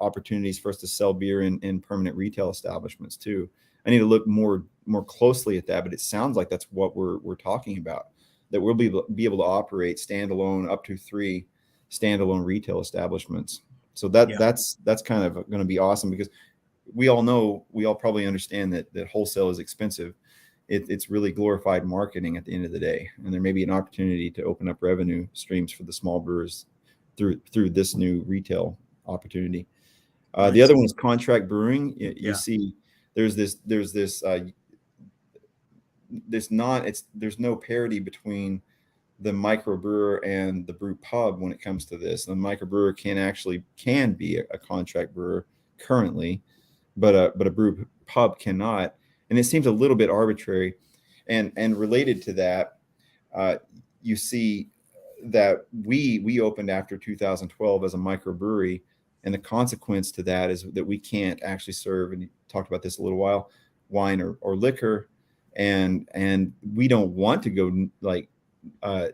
opportunities for us to sell beer in permanent retail establishments too. I need to look more closely at that, but it sounds like that's what we're talking about, that we'll be able to operate standalone up to 3 standalone retail establishments. So that's kind of going to be awesome, because we all probably understand that wholesale is expensive. It's really glorified marketing at the end of the day, and there may be an opportunity to open up revenue streams for the small brewers through this new retail opportunity. Nice. The other one is contract brewing. You see, there's no parity between the microbrewer and the brew pub when it comes to this. The microbrewer can be a contract brewer currently, but a brew pub cannot. And it seems a little bit arbitrary. And related to that, you see that we opened after 2012 as a microbrewery, and the consequence to that is that we can't actually serve, and you talked about this a little while, wine or liquor, and we don't want to go like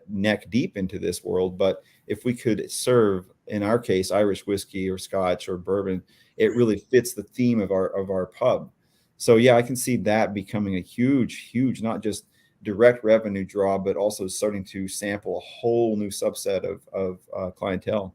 neck deep into this world. But if we could serve, in our case, Irish whiskey or Scotch or bourbon, it really fits the theme of our pub. So yeah, I can see that becoming a huge, not just direct revenue draw, but also starting to sample a whole new subset of clientele.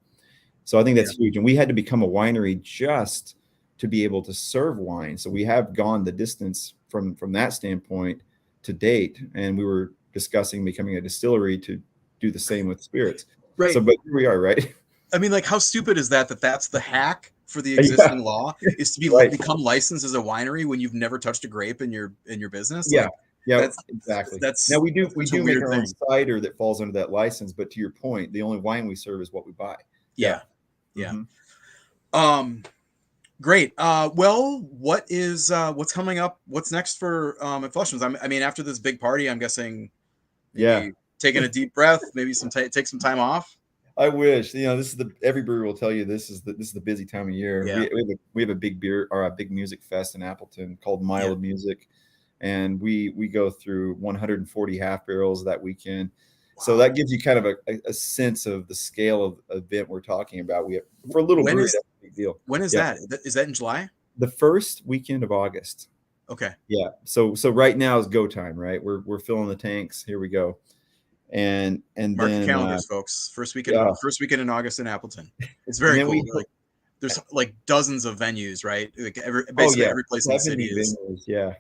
So I think that's huge. And we had to become a winery just to be able to serve wine. So we have gone the distance from that standpoint to date. And we were discussing becoming a distillery to do the same with spirits. Right. So, but here we are, right? I mean, like, how stupid is that that's the hack for the existing law is to be become licensed as a winery when you've never touched a grape in your business? Yeah. Like, yeah, exactly. That's now we do make our own thing. cider that falls under that license, but to your point, the only wine we serve is what we buy. Yeah. Mm-hmm. Great. Well, what's coming up? What's next for McFleshman's? I mean, after this big party, I'm guessing. Taking a deep breath, maybe take some time off. I wish. This is every brewery will tell you this is the busy time of year. Yeah. We have a big beer or a big music fest in Appleton called Mile of Music, and we go through 140 half barrels that weekend. Wow. So that gives you kind of a sense of the scale of event we're talking about. We have, for a little brewery, that's a big deal. When is that? Is that in July? The first weekend of August. Okay. Yeah. So right now is go time, right? We're filling the tanks. Here we go. And mark then the calendars, folks. First weekend in August in Appleton. It's very cool. There's like dozens of venues, right? Like every place in the city is. Venues, yeah.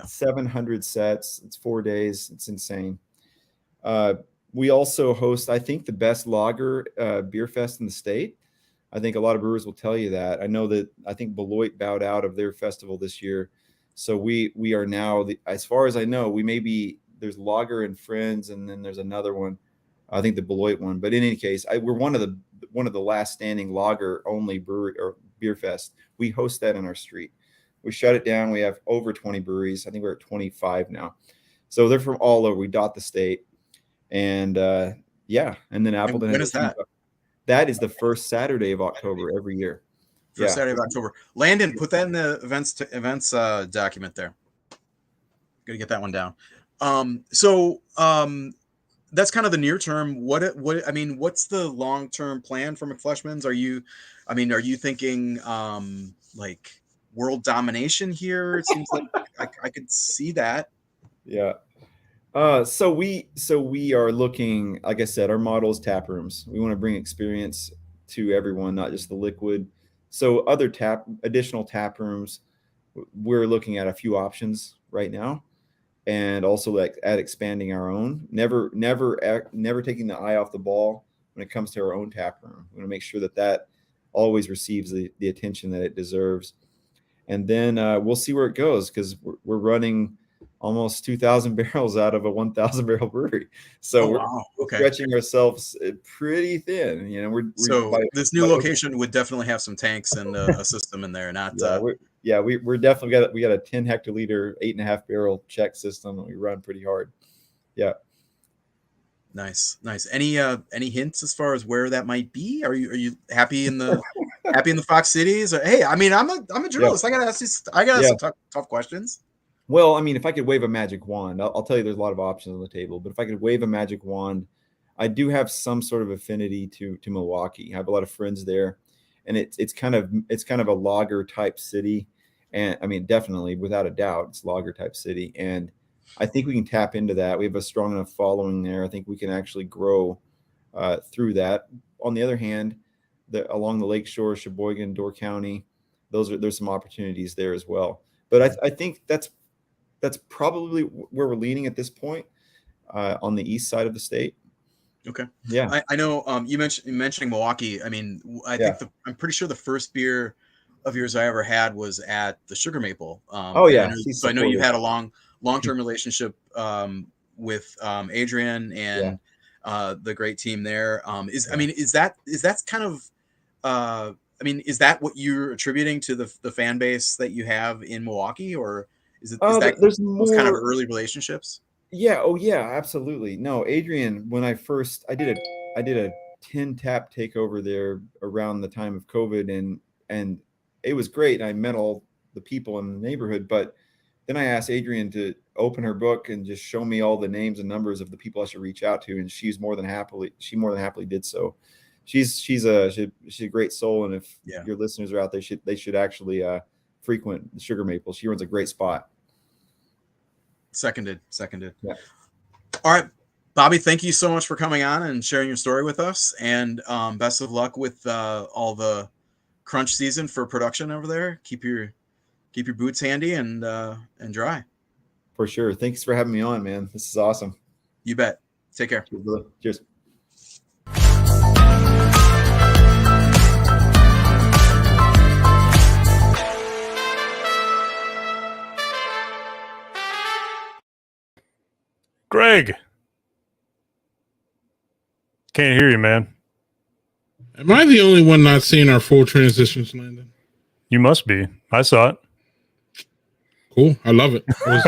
700 sets. It's 4 days. It's insane. We also host, I think, the best lager beer fest in the state. I think a lot of brewers will tell you that. I think Beloit bowed out of their festival this year. So we are now, as far as I know, there's Lager and Friends, and then there's another one, I think the Beloit one. But in any case, we're one of the last standing lager only brewery or beer fest. We host that in our street. We shut it down. We have over 20 breweries. I think we're at 25 now. So they're from all over. We dot the state, and and then Appleton. And when is that? That is the first Saturday of October every year. First Saturday of October. Landon, put that in the events document there. Got to get that one down. That's kind of the near term. What's the long-term plan for McFleshman's? Are you thinking like world domination here? It seems like I could see that. Yeah. So we are looking, like I said, our model is tap rooms. We want to bring experience to everyone, not just the liquid. So additional tap rooms, we're looking at a few options right now, and also like at expanding our own. Never taking the eye off the ball when it comes to our own tap room. We want to make sure that always receives the attention that it deserves. And then we'll see where it goes, because we're running almost 2,000 barrels out of a 1,000 barrel brewery. So wow. we're stretching ourselves pretty thin. You know, so this new location would definitely have some tanks and a system in there. Not we're definitely we got a 10 hectoliter, 8.5 barrel check system, and we run pretty hard. Yeah. Nice. Any hints as far as where that might be? Are you happy in the Fox Cities? Or, hey, I mean, I'm a journalist. Yeah. I gotta ask some tough questions. Well, I mean, if I could wave a magic wand, I'll tell you there's a lot of options on the table. But if I could wave a magic wand, I do have some sort of affinity to Milwaukee. I have a lot of friends there, and it's kind of a lager type city. And I mean, definitely, without a doubt, it's lager type city. And I think we can tap into that. We have a strong enough following there. I think we can actually grow through that. On the other hand, along the lakeshore, Sheboygan, Door County, there's some opportunities there as well. But I think that's probably where we're leaning at this point, on the east side of the state. Okay. Yeah. I know you mentioning Milwaukee. I mean, I think I'm pretty sure the first beer of yours I ever had was at the Sugar Maple. Oh yeah. I know you had a long-term relationship with Adrian and the great team there. Is that kind of is that what you're attributing to the fan base that you have in Milwaukee, or is that there's more kind of early relationships? Yeah. Oh yeah, absolutely. No, Adrian, when I did a 10 tap takeover there around the time of COVID, and it was great. I met all the people in the neighborhood, but then I asked Adrian to open her book and just show me all the names and numbers of the people I should reach out to, and she more than happily did so. She's a great soul, and if your listeners are out there, they should actually frequent the Sugar Maple. She runs a great spot. Seconded. Yeah. All right, Bobby, thank you so much for coming on and sharing your story with us, and best of luck with all the crunch season for production over there. Keep your boots handy and dry. For sure. Thanks for having me on, man. This is awesome. You bet. Take care. Cheers. Greg. Can't hear you, man. Am I the only one not seeing our full transitions, Landon? You must be. I saw it. Cool. I love it. I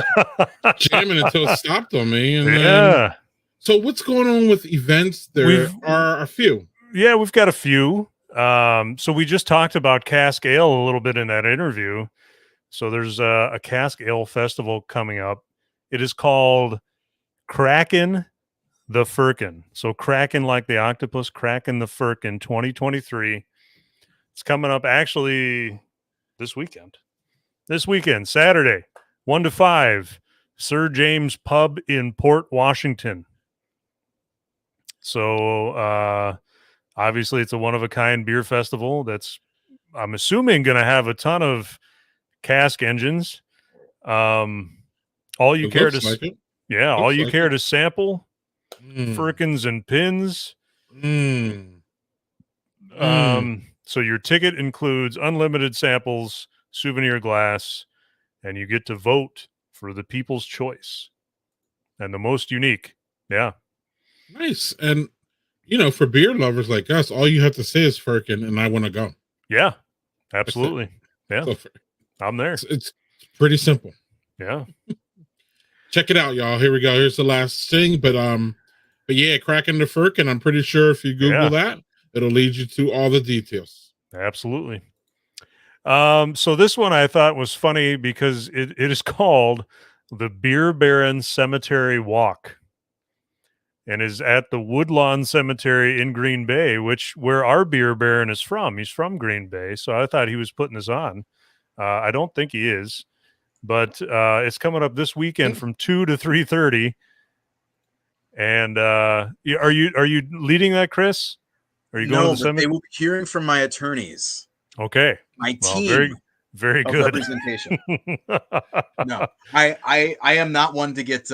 was jamming until it stopped on me. And so what's going on with events? There are a few. Yeah, we've got a few. So we just talked about Cask Ale a little bit in that interview. So there's a Cask Ale festival coming up. It is called Kraken the Firkin. So Kraken like the octopus, Kraken the Firkin 2023. It's coming up actually this weekend. Saturday, 1 to 5, Sir James Pub in Port Washington. So obviously it's a one-of-a-kind beer festival that's, I'm assuming, going to have a ton of cask engines. All you care to sample, Firkins and pins. So your ticket includes unlimited samples, souvenir glass, and you get to vote for the people's choice and the most unique. Yeah. Nice. And, for beer lovers like us, all you have to say is Firkin and I want to go. Yeah, absolutely. Yeah. So I'm there. It's pretty simple. Yeah. Check it out, y'all. Here we go. Here's the last thing. But yeah, Kraken the Firkin. I'm pretty sure if you Google that, it'll lead you to all the details. Absolutely. So this one I thought was funny because it is called the Beer Baron Cemetery Walk, and is at the Woodlawn Cemetery in Green Bay, where our beer baron is from. He's from Green Bay, so I thought he was putting this on. I don't think he is, but it's coming up this weekend from 2 to 3:30. And are you leading that, Chris? Are you going to the but cemetery? they will be hearing from my attorneys. Okay. My Well, team very of good. representation. No, I am not one to get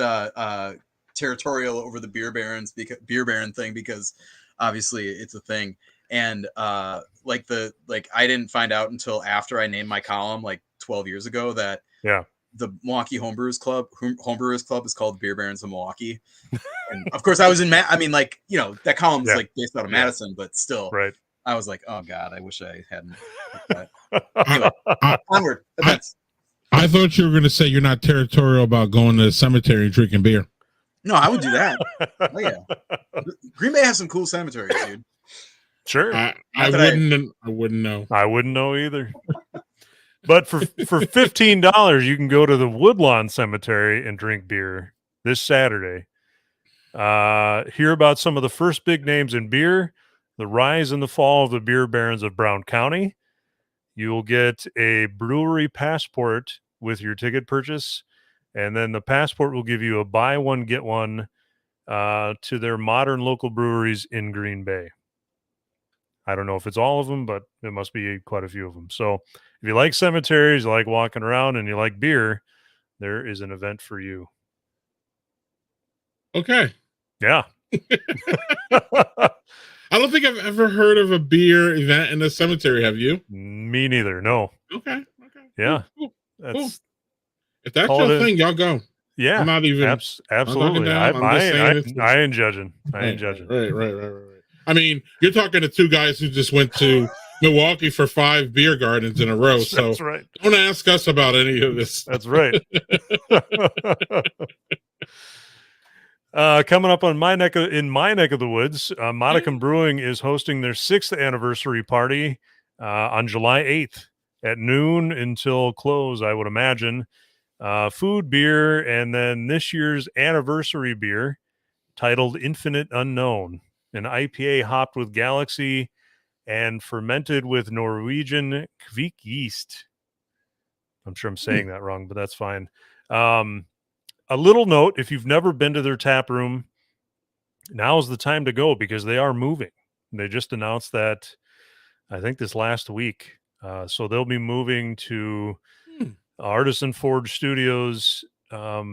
territorial over the beer baron thing, because obviously it's a thing. And I didn't find out until after I named my column like 12 years ago that the Milwaukee Homebrewers Club is called Beer Barons of Milwaukee. And of course I was in that column's like based out of Madison, but still, right. I was like, oh God, I wish I hadn't. Anyway, onward. I thought you were going to say you're not territorial about going to the cemetery and drinking beer. No, I would do that. Oh yeah, Green Bay has some cool cemeteries, dude. Sure. I wouldn't know. I wouldn't know either. But for $15, you can go to the Woodlawn Cemetery and drink beer this Saturday. Hear about some of the first big names in beer, the rise and the fall of the beer barons of Brown County. You will get a brewery passport with your ticket purchase, and then the passport will give you a buy one, get one to their modern local breweries in Green Bay. I don't know if it's all of them, but it must be quite a few of them. So if you like cemeteries, you like walking around, and you like beer, there is an event for you. Okay. Yeah. I don't think I've ever heard of a beer event in a cemetery. Have you? Me neither. No. Okay. Yeah. Cool. That's if that's your thing, y'all go. Yeah. I'm not even absolutely. I ain't judging. Right. I mean, you're talking to two guys who just went to Milwaukee for 5 beer gardens in a row. So that's right. Don't ask us about any of this. That's right. Coming up in my neck of the woods, Modicum Brewing is hosting their 6th anniversary party on July 8th at noon until close, I would imagine. Food, beer, and then this year's anniversary beer titled Infinite Unknown, an IPA hopped with Galaxy and fermented with Norwegian Kvik yeast. I'm sure I'm saying that wrong, but that's fine. A little note, if you've never been to their tap room, now is the time to go because they are moving. They just announced that, I think, this last week. So they'll be moving to Artisan Forge Studios. I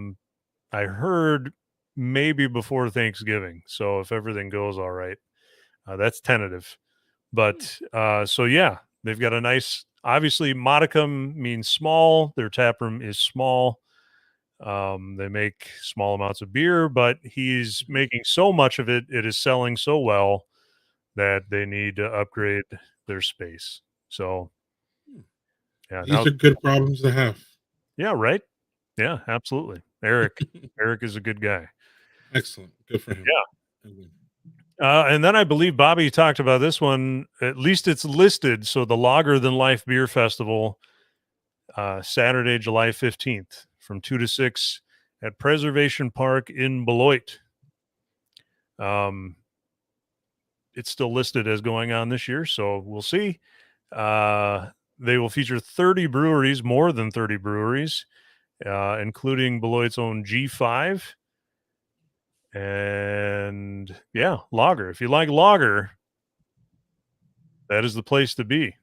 heard maybe before Thanksgiving. So if everything goes all right, that's tentative. But so, yeah, they've got a nice, obviously, Modicum means small. Their tap room is small. They make small amounts of beer, but he's making so much of it. It is selling so well that they need to upgrade their space. So, yeah, these are good problems to have. Yeah, right. Yeah, absolutely. Eric is a good guy. Excellent. Good for him. Yeah. And then I believe Bobby talked about this one. At least it's listed. So the Lager Than Life Beer Festival, Saturday, July 15th. From 2 to 6 at Preservation Park in Beloit. It's still listed as going on this year, so we'll see. They will feature 30 breweries, more than 30 breweries, including Beloit's own G5. And, yeah, lager. If you like lager, that is the place to be.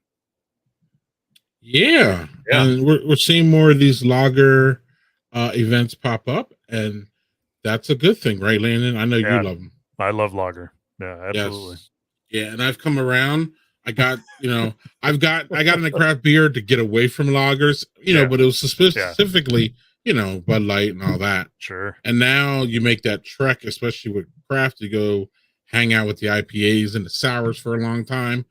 Yeah. And we're seeing more of these lager events pop up, and that's a good thing, right, Landon? I know you love them. I love lager. Yeah, absolutely. Yes. Yeah, and I've come around. I got, I got in a craft beer to get away from lagers, but it was specifically, Bud Light and all that. Sure. And now you make that trek, especially with craft, to go hang out with the IPAs and the sours for a long time.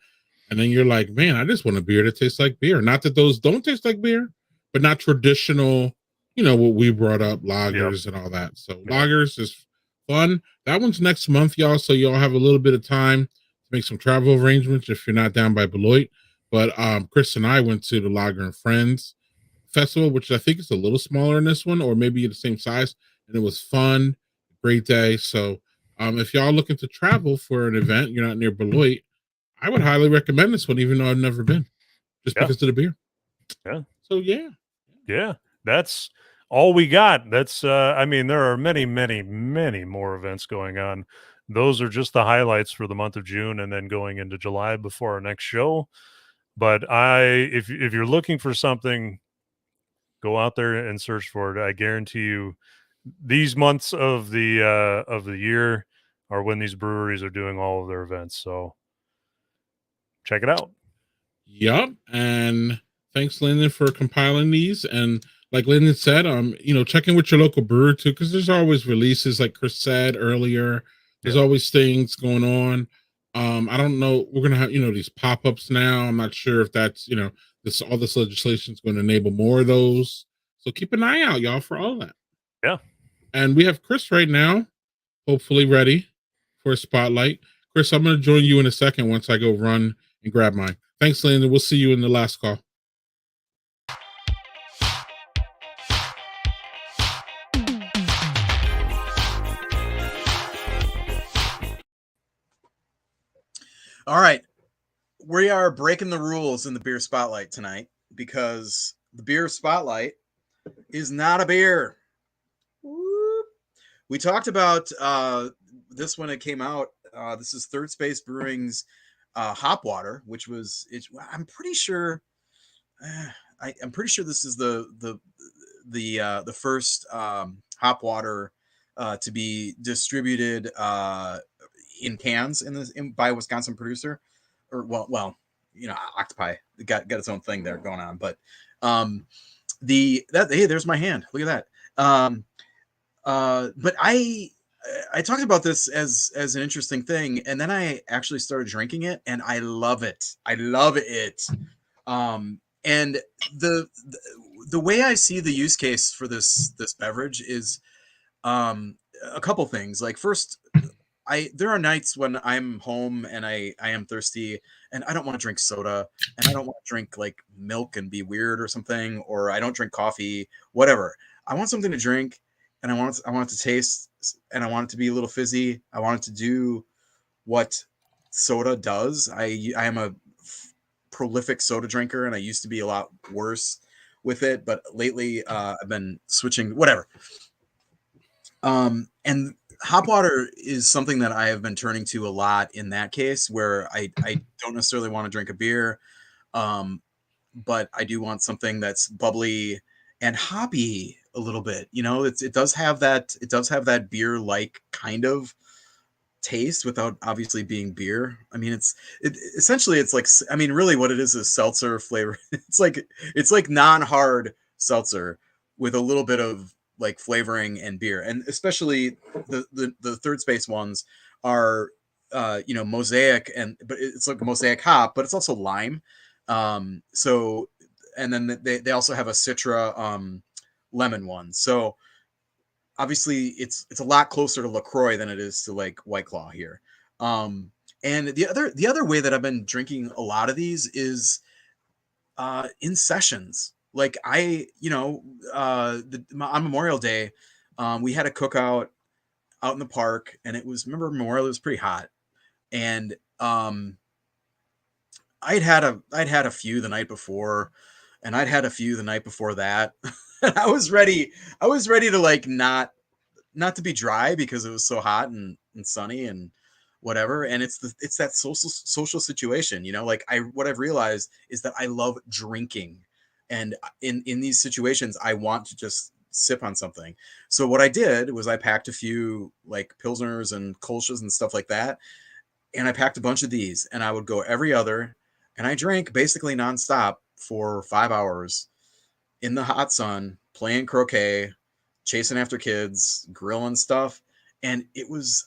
And then you're like, man, I just want a beer that tastes like beer. Not that those don't taste like beer, but not traditional, what we brought up, lagers and all that. So lagers is fun. That one's next month, y'all. So y'all have a little bit of time to make some travel arrangements if you're not down by Beloit. But Chris and I went to the Lager and Friends Festival, which I think is a little smaller than this one, or maybe the same size. And it was fun. Great day. So if y'all looking to travel for an event, you're not near Beloit, I would highly recommend this one, even though I've never been, just because of the beer. Yeah. So, yeah. Yeah. That's all we got. That's I mean, there are many, many, many more events going on. Those are just the highlights for the month of June and then going into July before our next show. But if you're looking for something, go out there and search for it. I guarantee you these months of the year are when these breweries are doing all of their events. So check it out. Yup. And thanks, Lyndon, for compiling these. And like Lyndon said, check in with your local brewer too, because there's always releases, like Chris said earlier. There's always things going on. I don't know. We're gonna have, these pop-ups now. I'm not sure if that's, all this legislation is going to enable more of those. So keep an eye out, y'all, for all that. Yeah. And we have Chris right now, hopefully ready for a spotlight. Chris, I'm going to join you in a second once I go run and grab mine. Thanks, Landon. We'll see you in the last call. All right. We are breaking the rules in the beer spotlight tonight because the beer spotlight is not a beer. Whoop. We talked about this when it came out. This is Third Space Brewing's Hop Water, which was I'm pretty sure I'm pretty sure this is the first hop water to be distributed in cans by a Wisconsin producer, or Octopi got its own thing there going on, but hey, there's my hand. Look at that. But I talked about this as an interesting thing, and then I actually started drinking it, and I love it. I love it. And the way I see the use case for this beverage is a couple things. Like, first, there are nights when I'm home and I am thirsty and I don't want to drink soda and I don't want to drink like milk and be weird or something, or I don't drink coffee, whatever. I want something to drink, and I want it to taste, and I want it to be a little fizzy. I want it to do what soda does. I am a prolific soda drinker, and I used to be a lot worse with it, but lately I've been switching, whatever. And hop water is something that I have been turning to a lot in that case, where I don't necessarily want to drink a beer, but I do want something that's bubbly and hoppy a little bit. It does have that beer-like kind of taste without obviously being beer. I mean, essentially it's like, I mean, really what it is seltzer flavor. It's like non-hard seltzer with a little bit of like flavoring and beer. And especially the Third Space ones are mosaic, but it's like a mosaic hop, but it's also lime. So, and then they also have a Citra lemon one. So obviously it's a lot closer to LaCroix than it is to like White Claw here. And the other way that I've been drinking a lot of these is in sessions. Like on Memorial Day, we had a cookout out in the park, and remember Memorial, it was pretty hot. And I'd had a few the night before, and I'd had a few the night before that. And I was ready to like not to be dry because it was so hot and sunny and whatever. And it's that social situation, like what I've realized is that I love drinking. And in these situations, I want to just sip on something. So what I did was I packed a few like Pilsners and Kolsch's and stuff like that. And I packed a bunch of these, and I would go every other, and I drank basically nonstop for 5 hours in the hot sun, playing croquet, chasing after kids, grilling stuff. And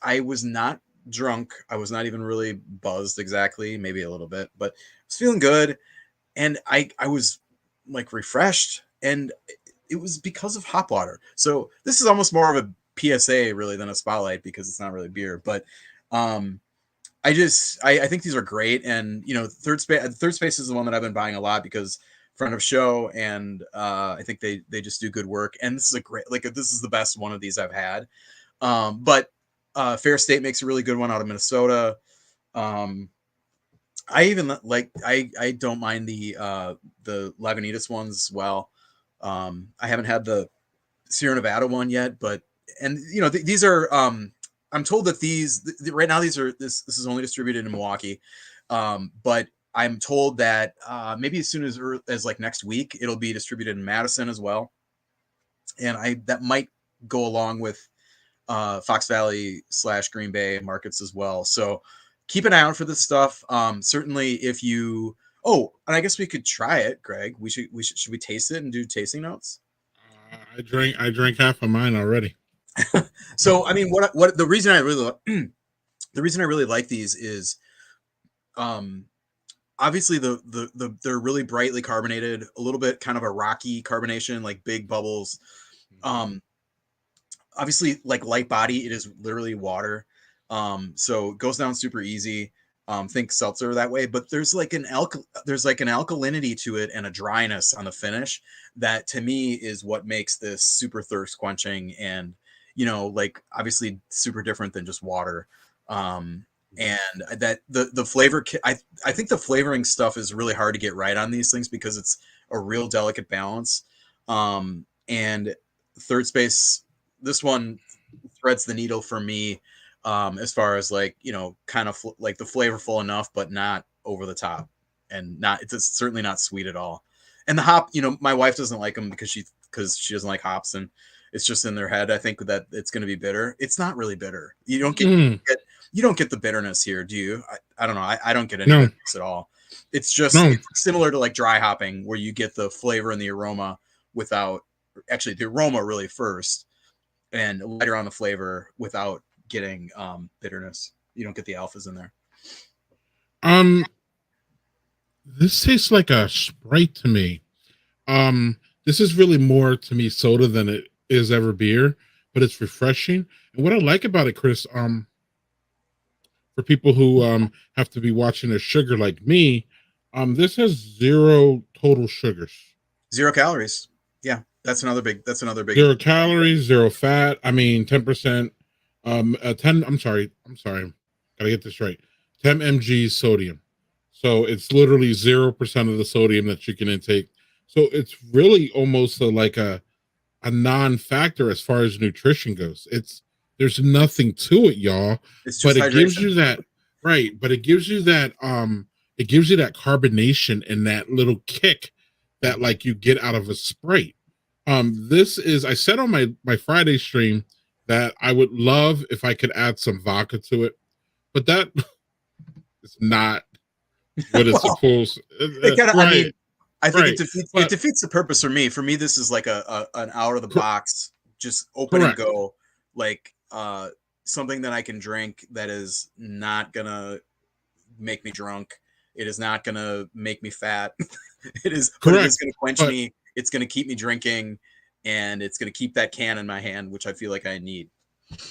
I was not drunk. I was not even really buzzed exactly, maybe a little bit, but I was feeling good. And I was like refreshed, and it was because of hop water. So this is almost more of a PSA really than a spotlight, because it's not really beer, but I think these are great. And Third Space is the one that I've been buying a lot because friend of show, and I think they just do good work. And this is this is the best one of these I've had. But Fair State makes a really good one out of Minnesota. I even I don't mind the Lagunitas ones as well. I haven't had the Sierra Nevada one yet, but these are I'm told that right now this is only distributed in Milwaukee, but I'm told that maybe as soon as like next week it'll be distributed in Madison as well, and that might go along with Fox Valley / Green Bay markets as well. So keep an eye out for this stuff. Certainly, if you and I guess we could try it, Greg. Should we taste it and do tasting notes? I drank half of mine already. So I mean, what the reason I really like these is, obviously they're really brightly carbonated, a little bit kind of a rocky carbonation, like big bubbles. Obviously, like light body, it is literally water. So it goes down super easy. Think seltzer that way, but there's like an alkalinity to it and a dryness on the finish that to me is what makes this super thirst quenching, and like obviously super different than just water. And that the flavor, I think the flavoring stuff is really hard to get right on these things because it's a real delicate balance. And Third Space, this one threads the needle for me, as far as like, kind of like the flavorful enough, but not over the top, and it's certainly not sweet at all. And the hop, my wife doesn't like them because she doesn't like hops, and it's just in their head. I think that it's going to be bitter. It's not really bitter. You don't get the bitterness here, do you? I don't know. I don't get any bitterness at all. It's just it's similar to like dry hopping, where you get the flavor and the aroma without actually the aroma really first, and later on the flavor without getting bitterness. You don't get the alphas in there. This tastes like a Sprite to me. This is really more to me soda than it is ever beer, but it's refreshing. And what I like about it, Chris, for people who have to be watching their sugar like me, this has 0 total sugars. 0 calories. Yeah, that's another big 0 calories, 0 fat. I mean, 10%. 10. I'm sorry. Gotta get this right. 10 mg sodium. So it's literally 0% of the sodium that you can intake. So it's really almost like a non-factor as far as nutrition goes. There's nothing to it, y'all. But it gives you that right. But it gives you that it gives you that carbonation and that little kick that like you get out of a Sprite. This is, I said on my Friday stream that I would love if I could add some vodka to it, but that is not what it's supposed. Right. I think it defeats the purpose for me. For me, this is like an out of the box, just open and go, like something that I can drink that is not gonna make me drunk. It is not gonna make me fat. It is gonna quench me. It's gonna keep me drinking, and it's gonna keep that can in my hand, which I feel like I need.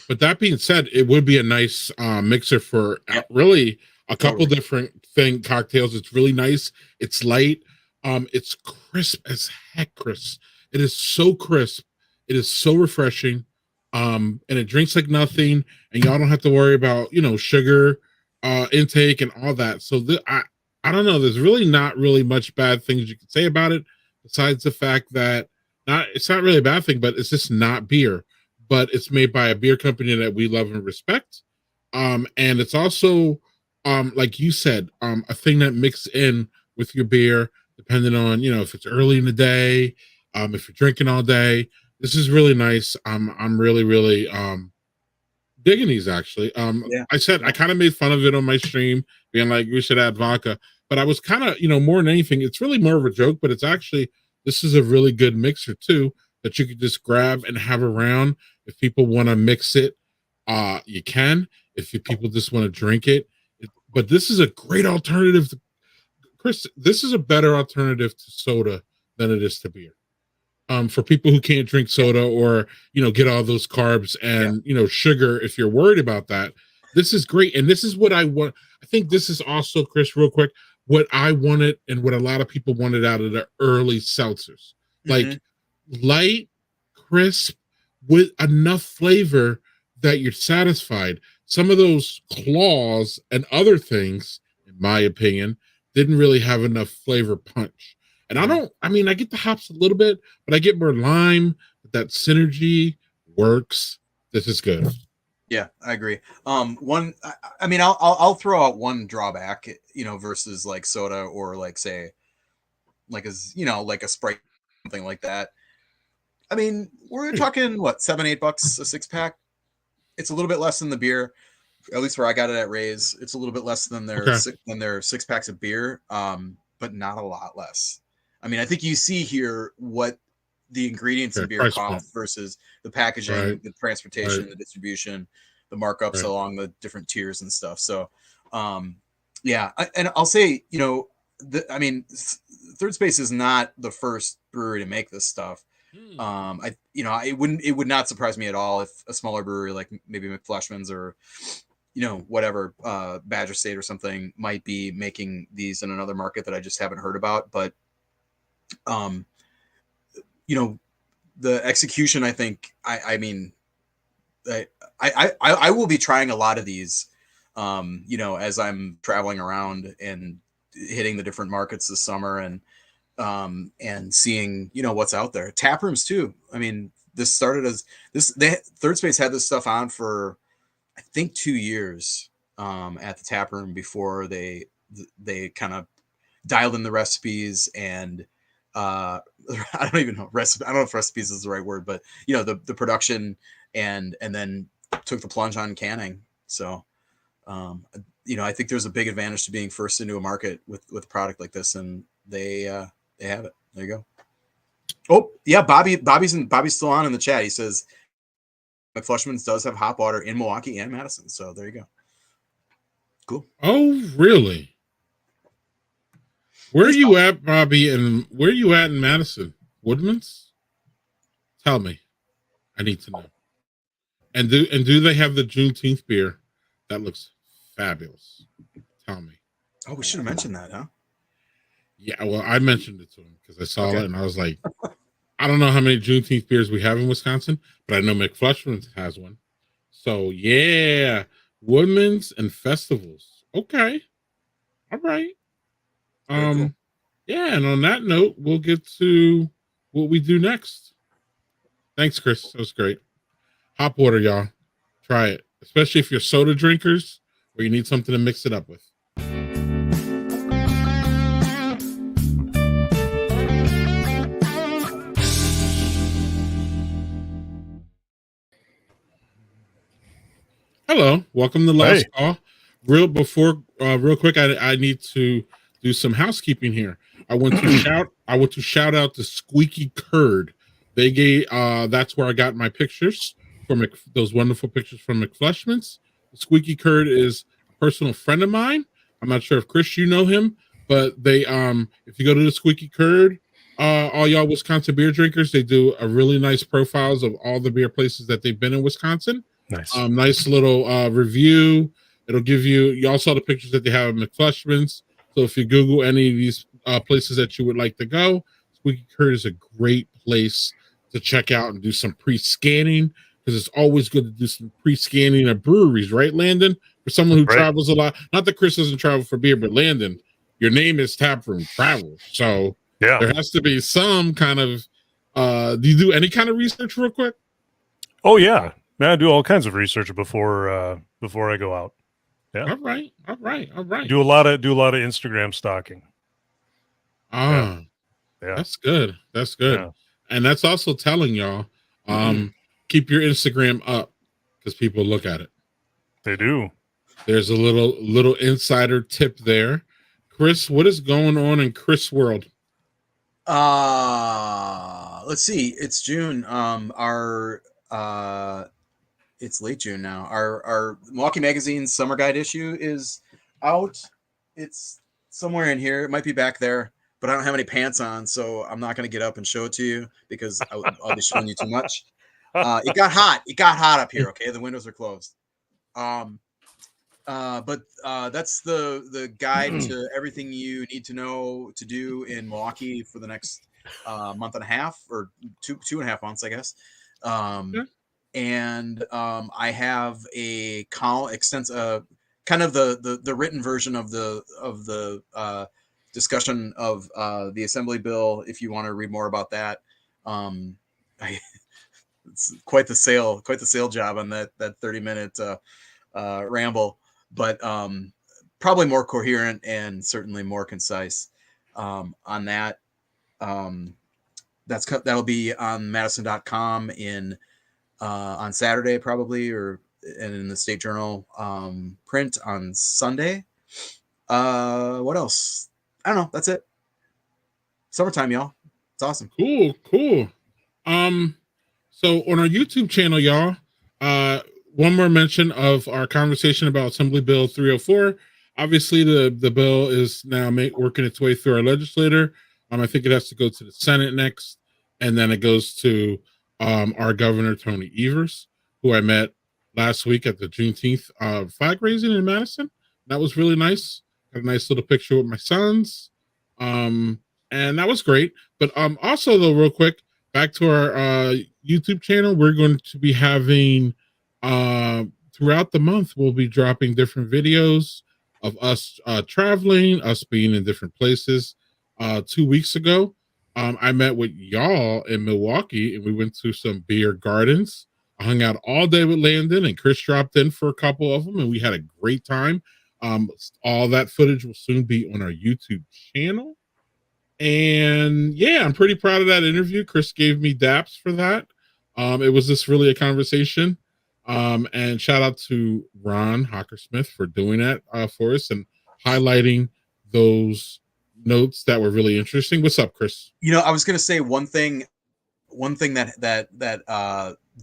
But that being said, it would be a nice mixer for really a couple different cocktails. It's really nice. It's light. It's crisp as heck, Chris. It is so crisp. It is so refreshing. And it drinks like nothing. And y'all don't have to worry about, sugar intake and all that. So I don't know. There's really not really much bad things you can say about it, besides the fact that it's not really a bad thing, but it's just not beer. But it's made by a beer company that we love and respect. And it's also, like you said, a thing that mixes in with your beer, depending on, if it's early in the day, if you're drinking all day. This is really nice. I'm really, really digging these, actually. I said I kind of made fun of it on my stream, being like, we should add vodka. But I was kind of, more than anything, it's really more of a joke, but it's actually, this is a really good mixer, too, that you could just grab and have around. If people want to mix it, you can. If people just want to drink it. But this is a great alternative to, Chris, this is a better alternative to soda than it is to beer. For people who can't drink soda or, get all those carbs and, sugar, if you're worried about that, this is great. And this is what I want. I think this is also, Chris, real quick, what I wanted and what a lot of people wanted out of the early seltzers. Like light, crisp, with enough flavor that you're satisfied. Some of those claws and other things, in my opinion, didn't really have enough flavor punch. And I get the hops a little bit, but I get more lime, That synergy works. This is good. Yeah, I agree. I mean, I'll throw out one drawback, versus like soda or like say, like like a Sprite, something like that. I mean, we're talking what, $7-8 a 6-pack. It's a little bit less than the beer, at least where I got it at Ray's. It's a little bit less than their Okay. 6-packs of beer, but not a lot less. I mean, I think you see here what the ingredients in Okay, beer price cost point. versus the packaging, Right. the transportation, Right. the distribution, the markups Right. along the different tiers and stuff. So, yeah, and I'll say, I mean, Third Space is not the first brewery to make this stuff. It would not surprise me at all if a smaller brewery like maybe McFleshman's or whatever, Badger State or something might be making these in another market that I just haven't heard about. But the execution, I think, I mean, I will be trying a lot of these, as I'm traveling around and hitting the different markets this summer and seeing, what's out there. Tap rooms too. I mean, this started as Third Space had this stuff on for, I think, 2 years, at the tap room before they kind of dialed in the recipes and, I don't even know recipe. I don't know if recipes is the right word, but the production and then took the plunge on canning. So, I think there's a big advantage to being first into a market with a product like this, and they have it. There you go. Oh yeah, Bobby's still on in the chat. He says McFleshman's does have hop water in Milwaukee and Madison. So there you go. Cool. Oh, really? Where are you at, Bobby? And where are you at in Madison? Woodman's? Tell me. I need to know. And do they have the Juneteenth beer? That looks fabulous. Tell me. Oh, we should have mentioned that, huh? Yeah, well, I mentioned it to him because I saw it and I was like, I don't know how many Juneteenth beers we have in Wisconsin, but I know McFleshman has one. So yeah, Woodman's and festivals. Okay. All right. Cool. Yeah, and on that note, we'll get to what we do next. Thanks, Chris. That was great. Hop water, y'all. Try it, especially if you're soda drinkers or you need something to mix it up with. Hello, welcome to Last Call. Real quick, I need to do some housekeeping here. I want to shout out to Squeaky Curd. They gave that's where I got my pictures from those wonderful pictures from McFleshman's. Squeaky Curd is a personal friend of mine. I'm not sure if Chris, you know him, but they if you go to the Squeaky Curd, all y'all Wisconsin beer drinkers, they do a really nice profiles of all the beer places that they've been in Wisconsin. Nice. Nice little review. It'll give you all saw the pictures that they have at McFleshman's. So if you Google any of these places that you would like to go, Squeaky Curd is a great place to check out and do some pre-scanning, because it's always good to do some pre-scanning at breweries, right, Landon? For someone who travels a lot. Not that Chris doesn't travel for beer, but Landon, your name is Taproom Travel. So there has to be some kind of do you do any kind of research real quick? Oh yeah. I do all kinds of research before I go out. Yeah. All right. Do a lot of Instagram stalking. Yeah. That's good. Yeah. And that's also telling y'all, keep your Instagram up because people look at it. They do. There's a little insider tip there. Chris, what is going on in Chris world? Let's see. It's June. It's late June now. Our Milwaukee Magazine summer guide issue is out. It's somewhere in here. It might be back there, but I don't have any pants on, so I'm not going to get up and show it to you because I'll be showing you too much. It got hot. It got hot up here. Okay, the windows are closed. But that's the guide to everything you need to know to do in Milwaukee for the next month and a half or two and a half months, I guess. And I have a extensive kind of the written version of the discussion of the Assembly Bill. If you want to read more about that, it's quite the sale job on that 30-minute ramble, but probably more coherent and certainly more concise on that. That'll be on Madison.com on Saturday probably, and in the State Journal print on Sunday. What else? I don't know. That's it. Summertime, y'all. It's awesome. Cool. So on our YouTube channel, y'all, one more mention of our conversation about Assembly Bill 304. Obviously, the bill is now working its way through our legislator. I think it has to go to the Senate next, and then it goes to our governor, Tony Evers, who I met last week at the Juneteenth flag raising in Madison. That was really nice. Got a nice little picture with my sons. And that was great. But also, though, real quick, back to our YouTube channel, we're going to be having throughout the month, we'll be dropping different videos of us traveling, us being in different places. 2 weeks ago, I met with y'all in Milwaukee, and we went to some beer gardens. I hung out all day with Landon, and Chris dropped in for a couple of them, and we had a great time. All that footage will soon be on our YouTube channel. And yeah, I'm pretty proud of that interview. Chris gave me daps for that. It was just really a conversation. And shout out to Ron Hockersmith for doing that for us and highlighting those notes that were really interesting. What's up, Chris? I was going to say one thing that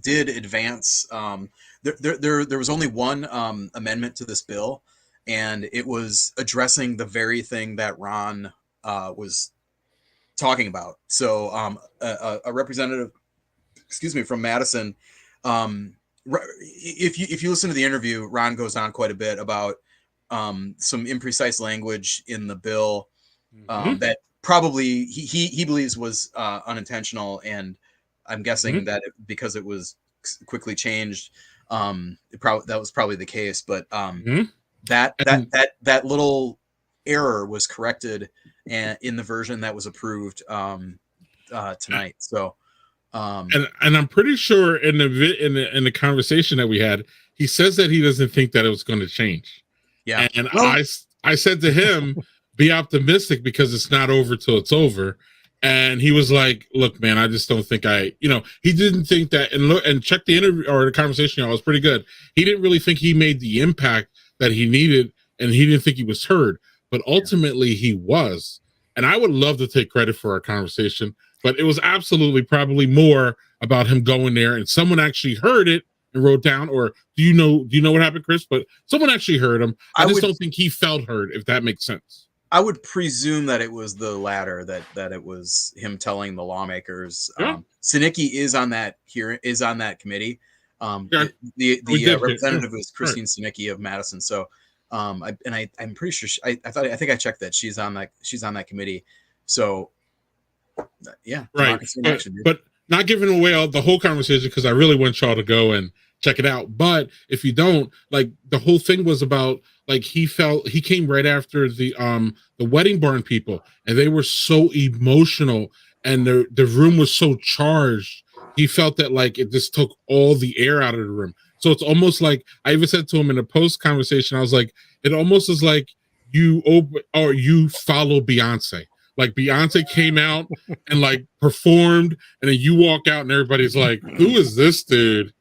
did advance. There was only one amendment to this bill, and it was addressing the very thing that Ron was talking about. So a representative, from Madison, if you listen to the interview, Ron goes on quite a bit about some imprecise language in the bill that probably he believes was unintentional, and I'm guessing that because it was quickly changed, that was probably the case. But that little error was corrected in the version that was approved tonight. So, and I'm pretty sure in the conversation that we had, he says that he doesn't think that it was going to change. Yeah, and I said to him, be optimistic because it's not over till it's over. And he was like, look, man, I just don't think he didn't think that, and check the interview or the conversation. It was pretty good. He didn't really think he made the impact that he needed, and he didn't think he was heard, but ultimately he was. And I would love to take credit for our conversation, but it was absolutely probably more about him going there and someone actually heard it and wrote down, or do you know what happened, Chris? But someone actually heard him. I just don't think he felt heard, if that makes sense. I would presume that it was the latter, that it was him telling the lawmakers. Yeah. Sinicki is on that committee. The representative was Christine Sinicki of Madison. So, I'm pretty sure I think I checked that she's on that committee. So, yeah, right. But not giving away the whole conversation, because I really want y'all to go and check it out. But if you don't, like, the whole thing was about, like, he came right after the wedding barn people, and they were so emotional, and the room was so charged. He felt that, like, it just took all the air out of the room. So it's almost like, I even said to him in a post conversation, I was like, it almost is like you follow Beyonce. Like, Beyonce came out and, like, performed, and then you walk out and everybody's like, who is this dude?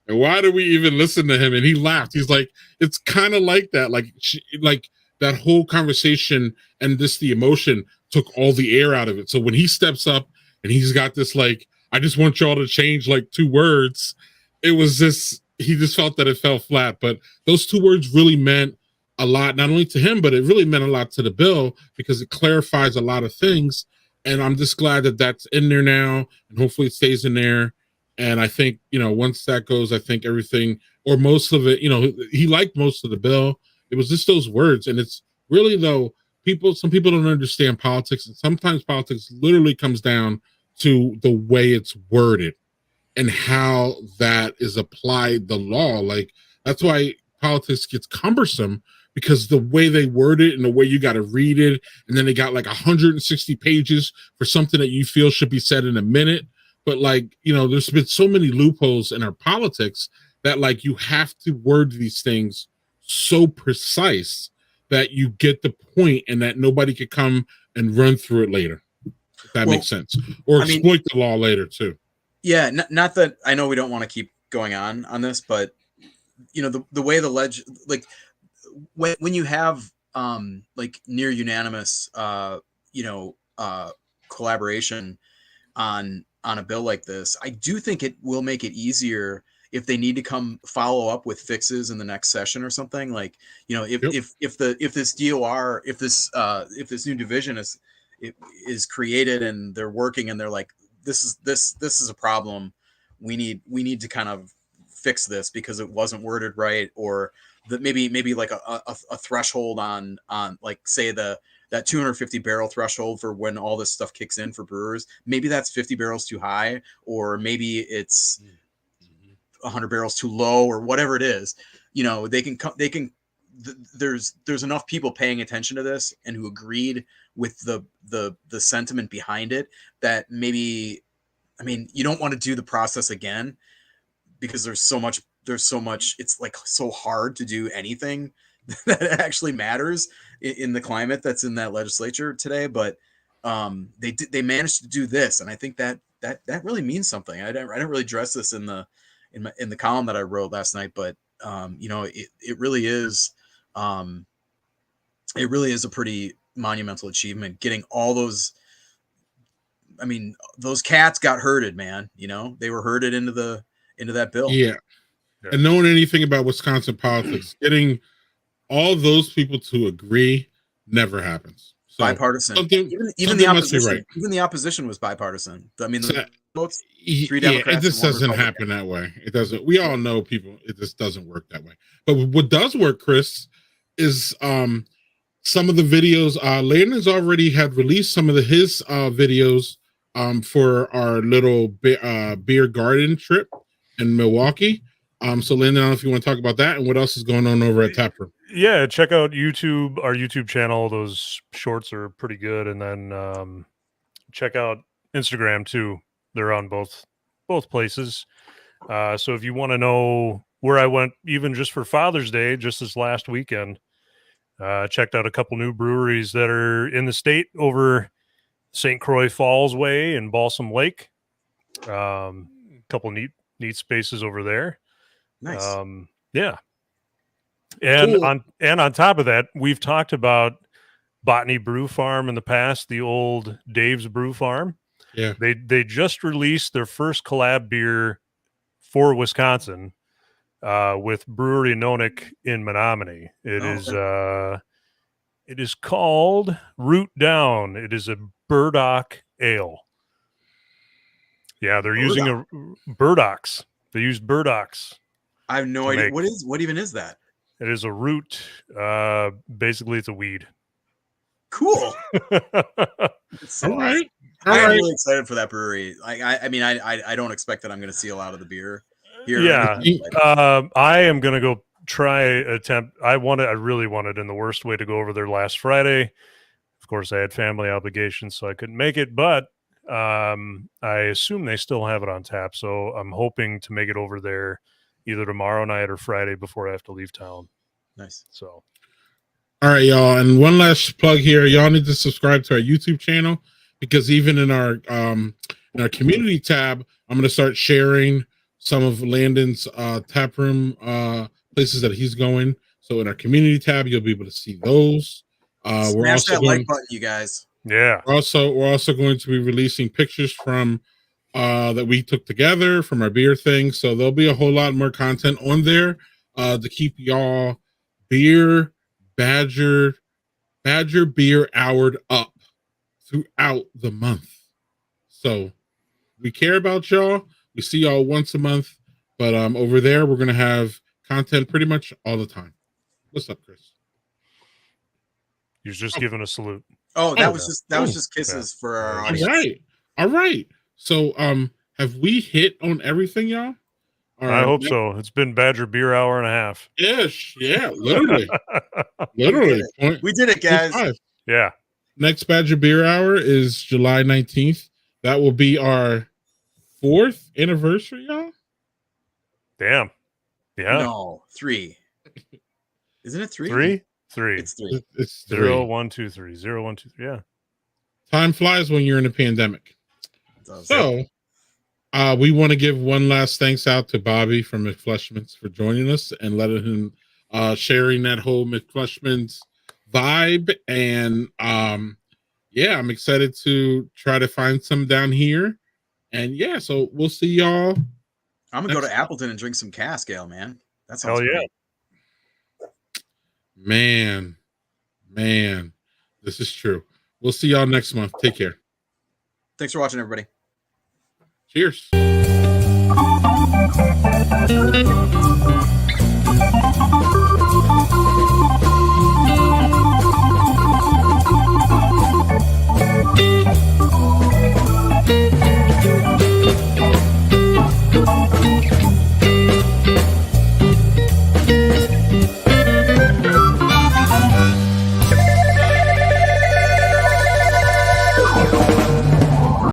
And why do we even listen to him? And he laughed. He's like, it's kind of like that. Like, that whole conversation and the emotion took all the air out of it. So when he steps up and he's got this, like, I just want y'all to change, like, 2 words. It was just, he just felt that it fell flat. But those 2 words really meant a lot, not only to him, but it really meant a lot to the bill, because it clarifies a lot of things. And I'm just glad that that's in there now, and hopefully it stays in there. And I think, once that goes, I think everything, or most of it, he liked most of the bill. It was just those words. And it's really, though, some people don't understand politics. And sometimes politics literally comes down to the way it's worded and how that is applied, the law. Like, that's why politics gets cumbersome, because the way they word it and the way you got to read it. And then they got like 160 pages for something that you feel should be said in a minute. but like, you know, there's been so many loopholes in our politics that like you have to word these things so precise that you get the point and that nobody could come and run through it later. If that makes sense. Or exploit the law later too. Yeah, not that I know we don't want to keep going on this, but you know, the way the like when you have like near unanimous collaboration on a bill like this, I do think it will make it easier if they need to come follow up with fixes in the next session or something. Like, you know, if this DOR, if this new division is created and they're working and they're like, this is a problem, we need to kind of fix this because it wasn't worded right, or that maybe like a threshold on like, say that 250 barrel threshold for when all this stuff kicks in for brewers, maybe that's 50 barrels too high, or maybe it's 100 barrels too low, or whatever it is. You know, there's enough people paying attention to this and who agreed with the sentiment behind it that maybe, I mean, you don't want to do the process again because there's so much, it's like so hard to do anything that actually matters in the climate that's in that legislature today. But they managed to do this, and I think that really means something. I didn't really address this in the column that I wrote last night, but you know, it really is a pretty monumental achievement getting all those. I mean, those cats got herded, man. You know, they were herded into that bill. Yeah. And knowing anything about Wisconsin politics, getting all those people to agree never happens. So bipartisan. Even the opposition. Right. Even the opposition was bipartisan. I mean, the votes. 3 Democrats. It just doesn't happen that way. It doesn't. We all know people. It just doesn't work that way. But what does work, Chris, is some of the videos. Landon's already had released some of his videos for our little beer garden trip in Milwaukee. So Landon, I don't know if you want to talk about that and what else is going on over at Taproom. Yeah, check out YouTube, our YouTube channel. Those shorts are pretty good. And then check out Instagram too. They're on both places. So if you want to know where I went, even just for Father's Day, just this last weekend, checked out a couple new breweries that are in the state over St. Croix Falls way and Balsam Lake. Couple neat spaces over there. Nice. Yeah. And cool. on top of that, we've talked about Botany Brew Farm in the past, the old Dave's Brew Farm. Yeah. They just released their first collab beer for Wisconsin with Brewery Nonick in Menominee. It is called Root Down. It is a burdock ale. Yeah, they're using a burdocks. They use burdocks. I have no idea. What even is that? It is a root. Basically, it's a weed. Cool. All right. I'm really excited for that brewery. I mean, I don't expect that I'm going to see a lot of the beer here. Yeah. I am going to go attempt. I really wanted in the worst way to go over there last Friday. Of course, I had family obligations, so I couldn't make it, but I assume they still have it on tap. So I'm hoping to make it over there either tomorrow night or Friday before I have to leave town. Nice. So, all right, y'all. And one last plug here. Y'all need to subscribe to our YouTube channel because even in our community tab, I'm going to start sharing some of Landon's taproom places that he's going. So in our community tab, you'll be able to see those. We're also that like button, you guys. Yeah. We're also going to be releasing pictures from that we took together from our beer thing. So there'll be a whole lot more content on there to keep y'all Badger beer houred up throughout the month. So we care about y'all. We see y'all once a month, but over there we're gonna have content pretty much all the time. What's up, Chris? You're just giving a salute. Oh, that was just kisses for our audience. All right. So have we hit on everything, y'all? I hope so. It's been Badger Beer Hour and a half. Ish. Yeah, literally. Literally. We did it, guys. 5. Yeah. Next Badger Beer Hour is July 19th. That will be our 4th anniversary, y'all. Damn. Yeah. No, 3. Isn't it 3? 3? 3. It's 3. It's 3. 0, 1, 2, 3. 0, 1, 2, 3. Yeah. Time flies when you're in a pandemic. It does. So, we want to give one last thanks out to Bobby from McFleshman's for joining us and letting him sharing that whole McFleshman's vibe. And yeah, I'm excited to try to find some down here. And yeah, so we'll see y'all. I'm gonna go to Appleton and drink some cask ale, man. That sounds Hell yeah. great. Man, this is true. We'll see y'all next month. Take care. Thanks for watching, everybody. Cheers.